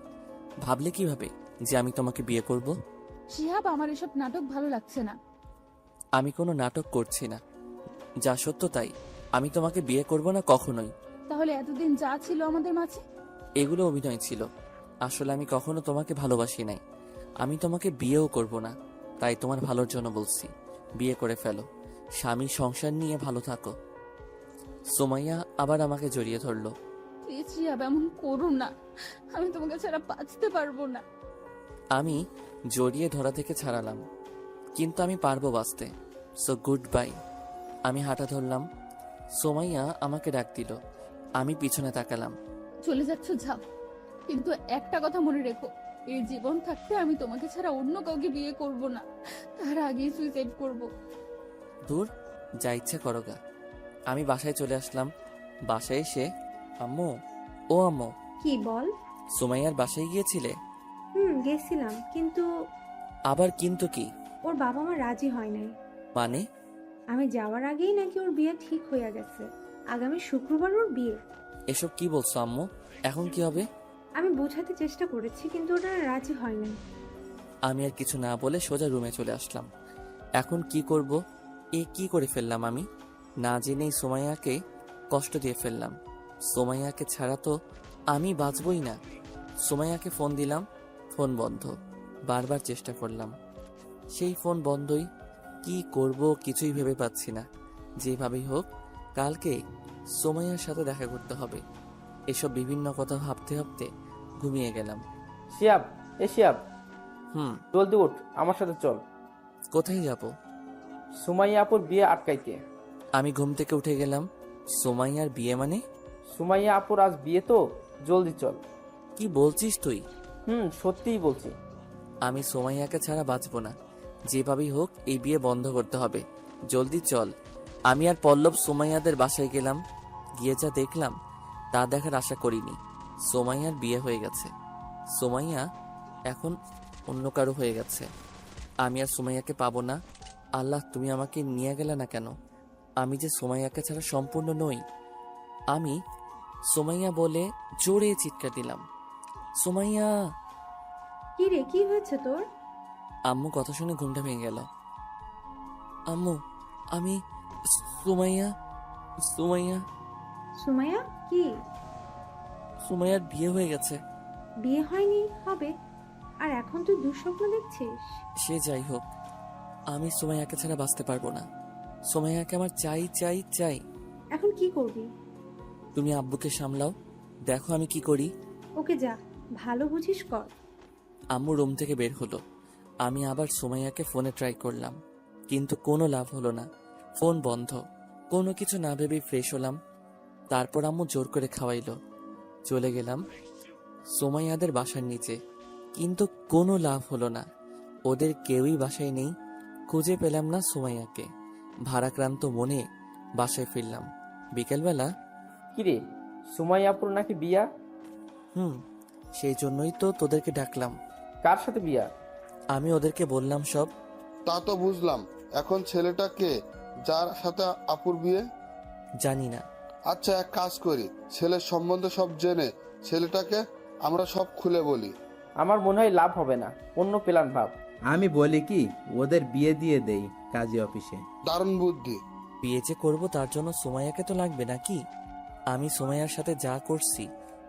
ভাবলে কিভাবে যে আমি তোমাকে বিয়ে করব? শিহাব, আমার এসব নাটক ভালো লাগছে না। আমি কোনো নাটক করছি না, যা সত্য তাই। আমি তোমাকে বিয়ে করব না কখনোই। তাহলে এতদিন যা ছিল আমাদের মাঝে? এগুলো অভিনয় ছিল। আসলে আমি কখনো তোমাকে ভালোবাসি নাই। আমি তোমাকে বিয়েও করব না, তাই তোমার ভালোর জন্য বলছি, বিয়ে করে ফেলো, স্বামী সংসার নিয়ে ভালো থাকো। সুমাইয়া আবার আমাকে জড়িয়ে ধরলো। প্লিজ শিহাব, এমন করো না। আমি তোমাকে ছাড়া বাঁচতে পারবো না। আমি জড়িয়ে ধরা থেকে ছাড়ালাম, কিন্তু আমি পারবো বাঁচতে। So good bye. আমি হাঁটা ধরলাম। সুমাইয়া আমাকে ডাক দিল। আমি পিছনে তাকালাম। চলে যাচ্ছ যাও, কিন্তু একটা কথা মনে রেখো, এই জীবন থাকতে আমি তোমাকে ছাড়া অন্য কাউকে বিয়ে করব না। তার আগেই সুইসাইড করব। দূর, যা ইচ্ছা করো গা। আমি বাসায় চলে আসলাম। বাসায় এসে আম্মু, ও আম্মু, কি বল? সুমাইয়ার বাসায় গিয়েছিলে? গেছিলাম, কিন্তু আবার কিন্তু কি? ওর বাবা মা রাজি হয় নাই। মানে? আমি যাওয়ার আগেই নাকি ওর বিয়ে ঠিক হয়ে গেছে। আগামী শুক্রবার ওর বিয়ে। এসব কি বলছো আম্মু? এখন কি হবে? আমি বোঝাতে চেষ্টা করেছি, কিন্তু ওরা রাজি হয় নাই। আমি আর কিছু না বলে সোজা রুমে চলে আসলাম। এখন কি করব? কি করে ফেললাম আমি? না জেনেই সুমাইয়াকে কষ্ট দিয়ে ফেললাম। সুমাইয়াকে ছাড়া তো আমি বাঁচবই না। সুমাইয়াকে ফোন দিলাম, ফোন বন্ধ। বারবার চেষ্টা করলাম, সেই ফোন বন্ধই। কি করব কিছুই ভেবে পাচ্ছি না। যেভাবেই হোক কালকে সুমাইয়ার সাথে দেখা করতে হবে। এসব বিভিন্ন কথা ভাবতে ভাবতে ঘুমিয়ে গেলাম। শিয়াব, এ শিয়াব, হুম। জলদি উঠ, আমার সাথে চল। কোথায় যাব? সুমাইয়া আপুর বিয়ে আটকাইতে। আমি ঘুম থেকে উঠে গেলাম। সোমাইয়ার বিয়ে মানে? সুমাইয়া আপুর আজ বিয়ে তো, জলদি চল। কি বলছিস তুই? সত্যিই বলছি। আমি সোমাইয়াকে ছাড়া বাঁচবো না। যেভাবেই হোক এই বিয়ে বন্ধ করতে হবে। জলদি চল। আমি আর পল্লব সোমাইয়াদের বাসায় গেলাম। গিয়ে যা দেখলাম তা দেখার আশা করিনি। সোমাইয়ার বিয়ে হয়ে গেছে। সোমাইয়া এখন অন্য কারো হয়ে গেছে। আমি আর সোমাইয়াকে পাবো না। আল্লাহ, তুমি আমাকে নিয়ে গেলে না কেন? আমি যে সোমাইয়াকে ছাড়া সম্পূর্ণ নই। আমি সোমাইয়া বলে জোরে চিৎকার দিলাম, সোমাইয়া। কি রে, কি হয়েছে তোর? আম্মু কথা শুনে ঘুমটা ভেঙে গেল। আম্মু, আমি সুমাইয়া। সুমাইয়া সুমাইয়া? কি? সুমাইয়ার বিয়ে হয়ে গেছে। বিয়ে হয়নি, হবে। আর এখন তুই দুঃস্বপ্ন দেখছিস? সে যাই হোক, আমি সুমাইয়াকে ছাড়া বাঁচতে পারবো না। সুমাইয়াকে আমার চাই চাই চাই। এখন কি করবি? তুমি আব্বুকে সামলাও, দেখো আমি কি করি। ওকে যা, ভালো বুঝিস কর। আম্মু রুম থেকে বের হলো। আমি আবার সুমাইয়াকে ফোনে ট্রাই করলাম, কিন্তু কোনো লাভ হলো না। ফোন বন্ধ। কোনো কিছু না ভেবেই ফ্রেশ হলাম। তারপর আম্মু জোর করে খাওয়াইলো। চলে গেলাম সুমাইয়াদের বাসার নিচে, কিন্তু কোনো লাভ হলো না। ওদের কেউই বাসায় নেই। খুঁজে পেলাম না সুমাইয়াকে। ভারাক্রান্ত মনে বাসায় ফিরলাম। বিকেলবেলা। কিরে, সুমাইয়া আপুর নাকি বিয়া? সেই জন্যই তো তোদেরকে ডাকলাম। কার সাথে বিয়া? আমি ওদেরকে বললাম সব। তা তো বুঝলাম, এখন ছেলেটা কে যার সাথে আপুর বিয়ে? জানি না। আচ্ছা, এক কাজ করি, ছেলের সম্বন্ধে সব জেনে ছেলেটাকে আমরা সব খুলে বলি। আমার মনে হয় লাভ হবে না, অন্য প্ল্যান ভাব। আমি বলি কি, ওদের বিয়ে দিয়ে দেই কাজী অফিসে। দারুণ বুদ্ধি। বিয়ে যে করবো তার জন্য সুমাইয়াকে তো লাগবে নাকি? আমি সুমাইয়ার সাথে যা করছি,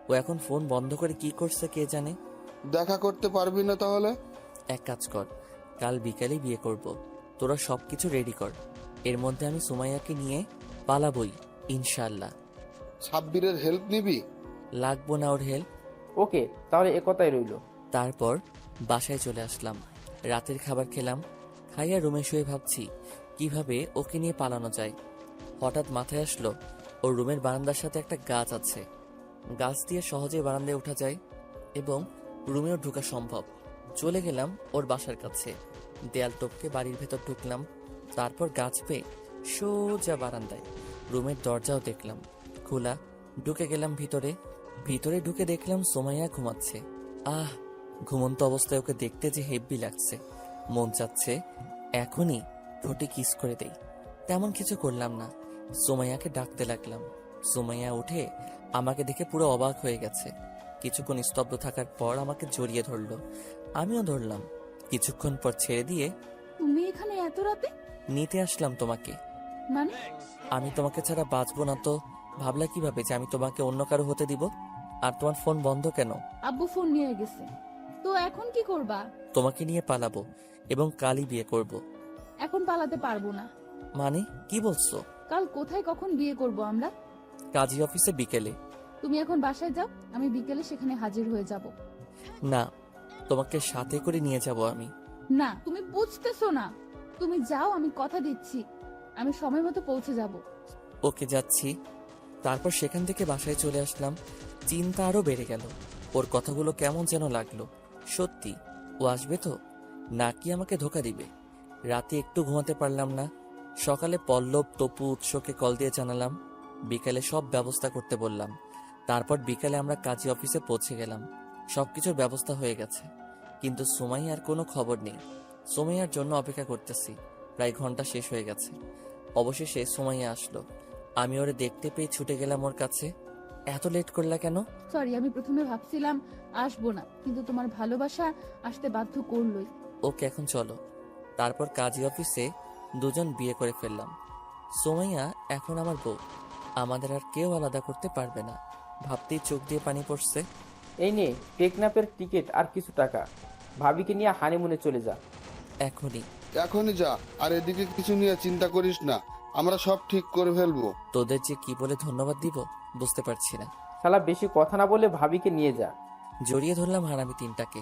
ও এখন ফোন বন্ধ করে কি করছে কে জানে। দেখা করতে পারবি না তাহলে? এক কাজ কর, কাল বিকালে বিয়ে করব। তোরা সবকিছু রেডি কর। এর মধ্যে আমি সুমাইয়াকে নিয়ে পালাবই ইনশাল্লাহ। সাব্বিরের হেল্প নিবি? লাগবো না ওর হেল্প। ওকে, তাহলে একথাই রইল। তারপর বাসায় চলে আসলাম। রাতের খাবার খেলাম। খাইয়া রুমে শুয়ে ভাবছি কিভাবে ওকে নিয়ে পালানো যায়। হঠাৎ মাথায় আসলো ওর রুমের বারান্দার সাথে একটা গাছ আছে। গাছ দিয়ে সহজে বারান্দায় ওঠা যায় এবং রুমেও ঢোকা সম্ভব। চলে গেলাম ওর বাসার কাছে। দেয়াল টপকে বাড়ির ভেতর ঢুকলাম। তারপর গাছ পেয়ে সোজা বারান্দায়। রুমের দরজাও দেখলাম খোলা। ঢুকে গেলাম ভিতরে। ভিতরে ঢুকে দেখলাম সোমাইয়া ঘুমাচ্ছে। আহ, ঘুমন্ত অবস্থায় ওকে দেখতে যে হেব্বি লাগছে। মন চাচ্ছে এখনই ঠোঁটে কিস করে দেই। তেমন কিছু করলাম না, সোমাইয়াকে ডাকতে লাগলাম। সোমাইয়া উঠে আমাকে দেখে পুরো অবাক হয়ে গেছে। কিছুক্ষণ স্তব্ধ থাকার পর আমাকে জড়িয়ে ধরলো। আমিও ধরলাম। কিছুক্ষণ পর ছেড়ে দিয়ে, তুমি এখানে এত রাতে? নিতে আসলাম তোমাকে। মানে? আমি তোমাকে ছাড়া বাঁচবো না তো ভাবলা কিভাবে যে আমি তোমাকে অন্য কারো হতে দিব? আর তোমার ফোন বন্ধ কেন? আব্বু ফোন নিয়ে গেছে। তো এখন কি করবা? তোমাকে নিয়ে পালাবো এবং কালই বিয়ে করব। এখন পালাতে পারবো না। মানে কি বলছো? কাল কোথায় কখন বিয়ে করব আমরা? কাজী অফিসে বিকেলে। তুমি এখন বাসায় যাও, আমি বিকেলে সেখানে হাজির হয়ে যাব। না, তোমাকে সাথে করে নিয়ে যাব আমি। না, তুমি বুঝতেছো না। তুমি যাও, আমি কথা দিচ্ছি আমি সময় মতো পৌঁছে যাব। ওকে, যাচ্ছি। তারপর সেখান থেকে বাসায় চলে আসলাম। চিন্তা আরো বেড়ে গেল। ওর কথাগুলো কেমন যেন লাগলো। সত্যি ও আসবে তো, নাকি আমাকে ধোকা দিবে? রাতে একটু ঘুমাতে পারলাম না। সকালে পল্লব, তপু, উৎসকে কল দিয়ে জানালাম। বিকালে সব ব্যবস্থা করতে বললাম। তারপর বিকালে আমরা কাজী অফিসে পৌঁছে গেলাম। সবকিছুর ব্যবস্থা হয়ে গেছে, কিন্তু সুমাইয়ার কোনো খবর নেই। সুমাইয়ার জন্য অপেক্ষা করতেছি। প্রায় ঘন্টা শেষ হয়ে গেছে। অবশেষে সুমাইয়া আসলো। আমি ওরে দেখতে পেয়ে ছুটে গেলাম ওর কাছে। এত লেট করলা কেন? সরি, আমি প্রথমে ভাবছিলাম আসবো না, কিন্তু তোমার ভালোবাসা আসতে বাধ্য করলোই। ওকে, এখন চলো। তারপর কাজী অফিসে দুজন বিয়ে করে ফেললাম। সুমাইয়া এখন আমার বউ। আমাদের আর কেউ আলাদা করতে পারবে না। ভাবতেই চোখ দিয়ে পানি পড়ছে। এই নে টেকনাপের টিকিট আর কিছু টাকা। ভাবিকে নিয়ে হানিমুনে চলে যা। এখনই। এখনই যা, আর এদিকে কিছু নিয়ে চিন্তা করিস না, আমরা সব ঠিক করে ফেলবো। তোদের যে কি বলে ধন্যবাদ দিব বুঝতে পারছি না। শালা বেশি কথা না বলে ভাবিকে নিয়ে যা। জড়িয়ে ধরলাম হারামি তিনটাকে।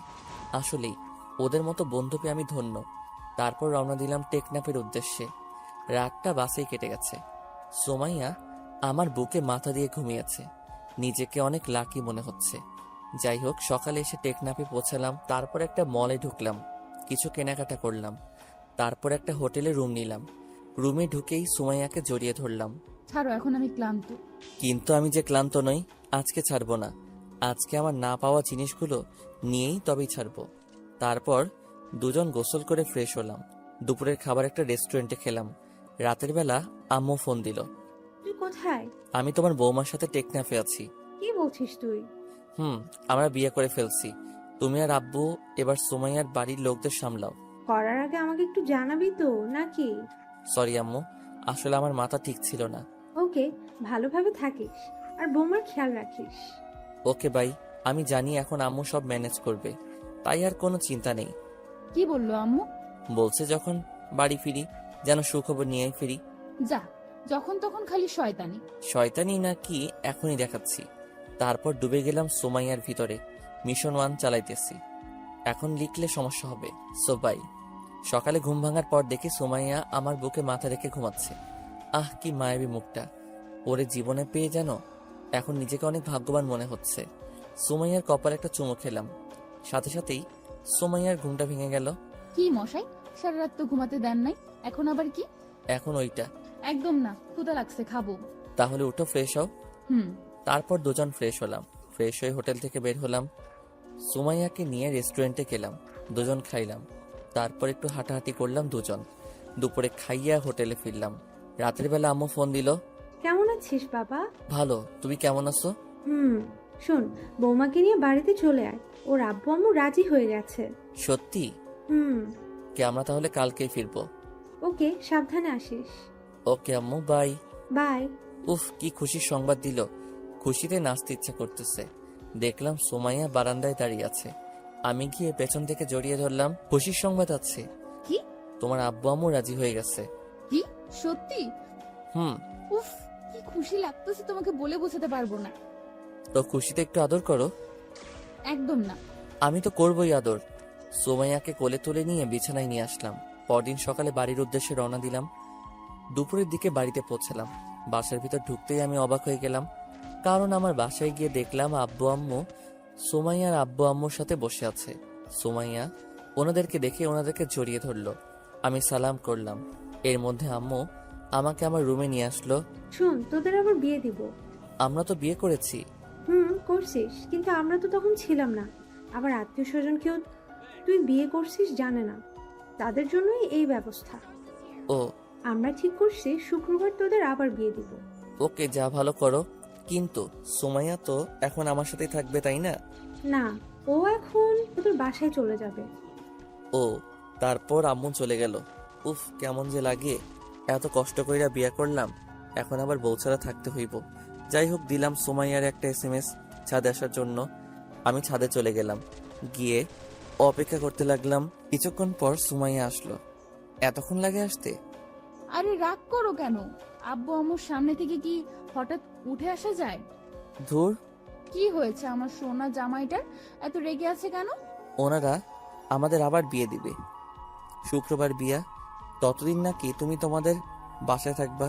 আসলেই ওদের মতো বন্ধু পেয়ে আমি ধন্য। তারপর রওনা দিলাম টেকনাফের উদ্দেশ্যে। রাতটা বাসেই কেটে গেছে। সোমাইয়া আমার বুকে মাথা দিয়ে ঘুমিয়েছে। নিজেকে অনেক লাকি মনে হচ্ছে। যাই হোক, সকালে এসে টেকনাফে পৌঁছালাম, তারপর একটা মলে ঢুকলাম, কিছু কেনাকাটা করলাম, তারপর একটা হোটেলে রুম নিলাম। রুমে ঢুকেই সুমাইয়াকে জড়িয়ে ধরলাম। ছাড়ো, এখন আমি ক্লান্ত। কিন্তু আমি যে ক্লান্ত নই, আজকে ছাড়বো না। আজকে আমার না পাওয়া জিনিসগুলো নিয়েই তবেই ছাড়বো। তারপর দুজন গোসল করে ফ্রেশ হলাম। দুপুরের খাবার একটা রেস্টুরেন্টে খেলাম। রাতের বেলা আম্মু ফোন দিল। তুই কোথায়? আমি তোমার বৌমার সাথে টেকনাফে আছি। কি বলছিস তুই? আমরা বিয়ে করে ফেলছি। তুমি আর আব্বু এবার সুমাইয়ার বাড়ির লোকদের সামলাও। করার আগে আমাকে একটু জানাবি তো নাকি? সরি আম্মু, আসলে আমার মাথা ঠিক ছিল না। ওকে, ভালোভাবে থাকিস আর বৌমার খেয়াল রাখিস। Okay bye. আমি জানি এখন আম্মু সব ম্যানেজ করবে, তাই আর কোনো চিন্তা নেই। কি বললো আম্মু? বলছে যখন বাড়ি ফিরি যেন সুখবর নিয়েই ফিরি। যা, যখন তখন খালি শয়তানি। শয়তানি না কি এখনই দেখাচ্ছি। তারপর ডুবে গেলাম সোমাইয়ার ভিতরে। মিশন 1 চালাইতেছি। এখন লিখলে সমস্যা হবে, সো বাই। সকালে ঘুম ভাঙার পর দেখি সোমাইয়া আমার বুকে মাথা রেখে ঘুমাচ্ছে। আহ, কি মায়াবী মুখটা। ওরে জীবনে পেয়ে যেন এখন নিজেকে অনেক ভাগ্যবান মনে হচ্ছে। সোমাইয়ার কপালে একটা চুমু খেলাম, সাথে সাথেই সোমাইয়ার ঘুমটা ভেঙে গেল। কি মশাই, সারা রাত তো ঘুমাতে দেন নাই, এখন আবার কি? এখন ওইটা। একদম না, ক্ষুধা লাগছে, খাবো। তাহলে উঠো, ফ্রেশ হও। হুম। তারপর দুজন ফ্রেশ হলাম। ফ্রেশ হয়ে হোটেল থেকে বের হলাম। সুমাইয়াকে নিয়ে রেস্টুরেন্টে গেলাম, দুজন খাইলাম। তারপর একটু হাঁটাহাঁটি করলাম দুজন। দুপুরে খাইয়া হোটেলে ফিরলাম। রাতের বেলা আম্মু ফোন দিল। কেমন আছিস বাবা? ভালো, তুমি কেমন আছো? শোন, বৌমাকে নিয়ে বাড়িতে চলে আয়। ওর আব্বু আম্মু রাজি হয়ে গেছে। সত্যি? কে, আমরা তাহলে কালকেই ফিরবো। ওকে, সাবধানে আসিস। ওকে আম্মু, বাই। বাই। উফ, কি খুশির সংবাদ দিল। খুশিতে নাচতে ইচ্ছা করতেছে। দেখলাম সোমাইয়া বারান্দায় দাঁড়িয়ে আছে। আমি গিয়ে পেছন থেকে জড়িয়ে ধরলাম। খুশির সংবাদ আছে। কি? তোমার আব্বু আম্মু রাজি হয়ে গেছে। কি? সত্যি? হুম। উফ, কি খুশি লাগতেছে, তোমাকে বলে বোঝাতে পারবো না। তো খুশিতে একটু আদর করো। একদম না। আমি তো করবোই আদর। সোমাইয়াকে কোলে তুলে নিয়ে বিছানায় নিয়ে আসলাম। পরদিন সকালে বাড়ির উদ্দেশ্যে রওনা দিলাম। দুপুরের দিকে বাড়িতে পৌঁছালাম। বাসার ভিতর ঢুকতেই আমি অবাক হয়ে গেলাম, কারণ আমার বাসায় গিয়ে দেখলাম আব্বু আম্মু সোমাইয়ার আব্বু আম্মুর সাথে বসে আছে। সোমাইয়া ওনাদেরকে দেখে ওনাদেরকে জড়িয়ে ধরলো। আমি সালাম করলাম। এর মধ্যে আম্মু আমাকে আমার রুমে নিয়ে আসলো। শোন, তোদের আবার বিয়ে দিব। আমরা তো বিয়ে করেছি। করছিস, কিন্তু আমরা তো তখন ছিলাম না। আবার আত্মীয় স্বজন কেউ তুই বিয়ে করছিস জানে না, তাদের জন্যই এই ব্যবস্থা। ও, আমরা ঠিক করছি শুক্রবার তোদের আবার বিয়ে দিব। ওকে, যা ভালো করো। কিন্তু সোমাইয়া তো এখন আমার সাথেই থাকবে, তাই না? না, ও এখন তোদের বাসায় চলে যাবে। ও, তারপর আম্মু চলে গেল। উফ, কেমন যে লাগে। এত কষ্ট কইরা বিয়ে করলাম, এখন আবার বউ ছাড়া থাকতে হইব। যাই হোক, দিলাম সোমাইয়ার একটা SMS ছাদে আসার জন্য। আমি ছাদে চলে গেলাম। গিয়ে অপেক্ষা করতে লাগলাম। কিছুক্ষণ পর সুমাইয়া আসলো। এতক্ষণ লাগে আসতে? আরে রাগ করো কেন? আব্বু আম্মুর সামনে থেকে কি হঠাৎ উঠে আসা যায়? ধুর, কি হয়েছে আমার সোনা জামাইটার, এত রেগে আছে কেন? ওনারা আমাদের আবার বিয়ে দিবে। শুক্রবার বিয়া। ততদিন নাকি তুমি তোমাদের বাসায় থাকবা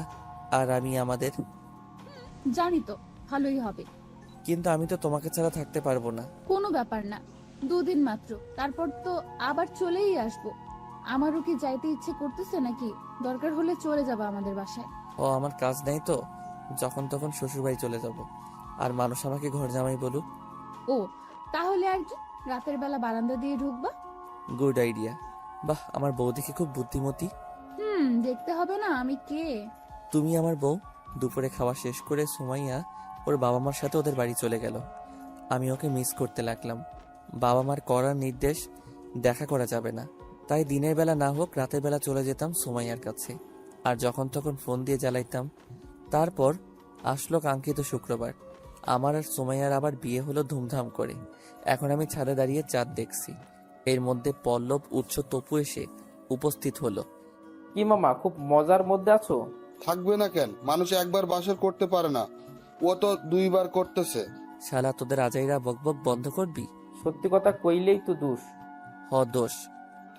আর আমি আমাদের। জানি তো, ভালোই হবে। কিন্তু আমি তো তোমাকে ছাড়া থাকতে পারবো না। কোনো ব্যাপার না, 2 দিন মাত্র, তারপর তো আবার চলেই আসবো। আমারও কি যাইতে ইচ্ছে করতেছে নাকি? দরকার হলে চলে যাবো আমাদের বাসায়। ও, আমার কাজ নেই তো, যখন তখন শ্বশুরবাড়ি চলে যাব। আর মানুষ আমাকে ঘর জামাই বলুক। ও, তাহলে আর কি, রাতের বেলা বারান্দা দিয়ে ঢুকবা। Good idea. বাহ, আমার বউ দেখে খুব বুদ্ধিমতী। দেখতে হবে না আমি কে। তুমি আমার বউ। দুপুরে খাওয়া শেষ করে সুমাইয়া ওর বাবা মার সাথে ওদের বাড়ি চলে গেল। আমি ওকে মিস করতে লাগলাম। বাবা মার করার নির্দেশ দেখা করা যাবে না, তাই দিনের বেলা না হোক রাতের বেলা চলে যেতাম সুমাইয়ার কাছে। আর যখন তখন ফোন দিয়ে জ্বালাইতাম। তারপর আসলো কাঙ্ক্ষিত শুক্রবার। আমার আর সুমাইয়ার আবার বিয়ে হলো ধুমধাম করে। এখন আমি ছাদে দাঁড়িয়ে চাঁদ দেখছি। এর মধ্যে পল্লব, উৎস, তপু এসে উপস্থিত হলো। কি মামা, খুব মজার মধ্যে আছো? থাকবে না কেন? মানুষ একবার বাসর করতে পারে না, ও তো 2 বার করতেছে। শালা, তোদের আজাইরা বকবক বন্ধ করবি? সত্যি কথা কইলেই তো দোষ। দোষ।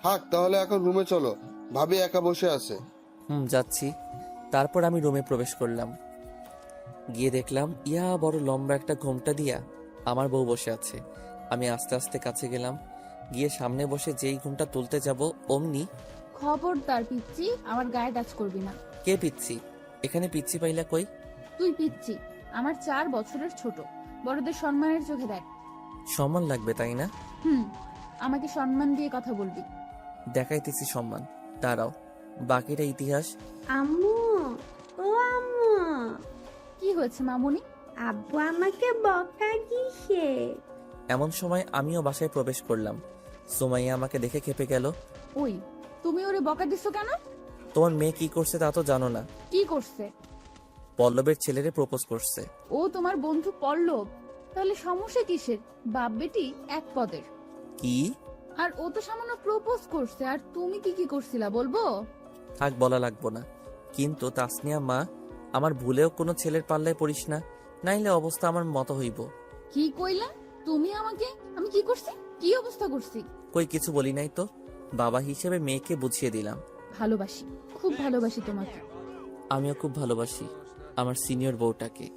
থাক তাহলে, এখন রুমে চলো, ভাবি একা বসে আছে। যাচ্ছি। তারপর আমি রুমে প্রবেশ করলাম। গিয়ে দেখলাম ইয়া বড় লম্বা একটা ঘোমটা দিয়া আমার বউ বসে আছে। আমি আস্তে আস্তে কাছে গেলাম, গিয়ে সামনে বসে যেই ঘুমটা তুলতে যাব অমনি, খবরদার পিচ্ছি, আমার গায়ে টাচ করবি না। কে পিচ্ছি? এখানে পিচ্ছি পাইলা কই? তুই পিচ্ছি, আমার 4 বছরের ছোট। বড়দের সম্মানের চোখে দেখ। সম্মান লাগবে তাই না? আমাকে সম্মান দিয়ে কথা বলবি। দেখাইতেছি সম্মান, দাঁড়াও, বাকিটা ইতিহাস। আম্মু, ও আম্মু, কি হয়েছে মামুনি? আব্বু আমাকে বকা দিছে। এমন সময় আমিও বাসায় প্রবেশ করলাম। সুমাইয়া আমাকে দেখে খেপে গেল। ওই, তুমি ওরে বকা দিছো কেন? তোমার মেয়ে কি করছে তা তো জানো না। কি করছে? পল্লবের ছেলেরে প্রপোজ করছে। ও তোমার বন্ধু পল্লব? তাহলে সমস্যা কিসের? বাপ বেটি এক পদের। কি? আর ও তো সামান্য প্রপোজ করছে, আর তুমি কি কি করছিলা বলবো? থাক, বলা লাগবো না। কিন্তু তাসনিয়া মা, আমার ভুলেও কোনো ছেলের পাল্লায় পড়িস না, নাইলে অবস্থা আমার মতো হইব। কি কইলা তুমি আমাকে? আমি কি করছি? কি অবস্থা করছি? কই কিছু বলি নাই তো, বাবা হিসেবে মেয়েকে বুঝিয়ে দিলাম। ভালোবাসি, খুব ভালোবাসি তোমাকে। আমিও খুব ভালোবাসি আমার সিনিয়র বউটাকে।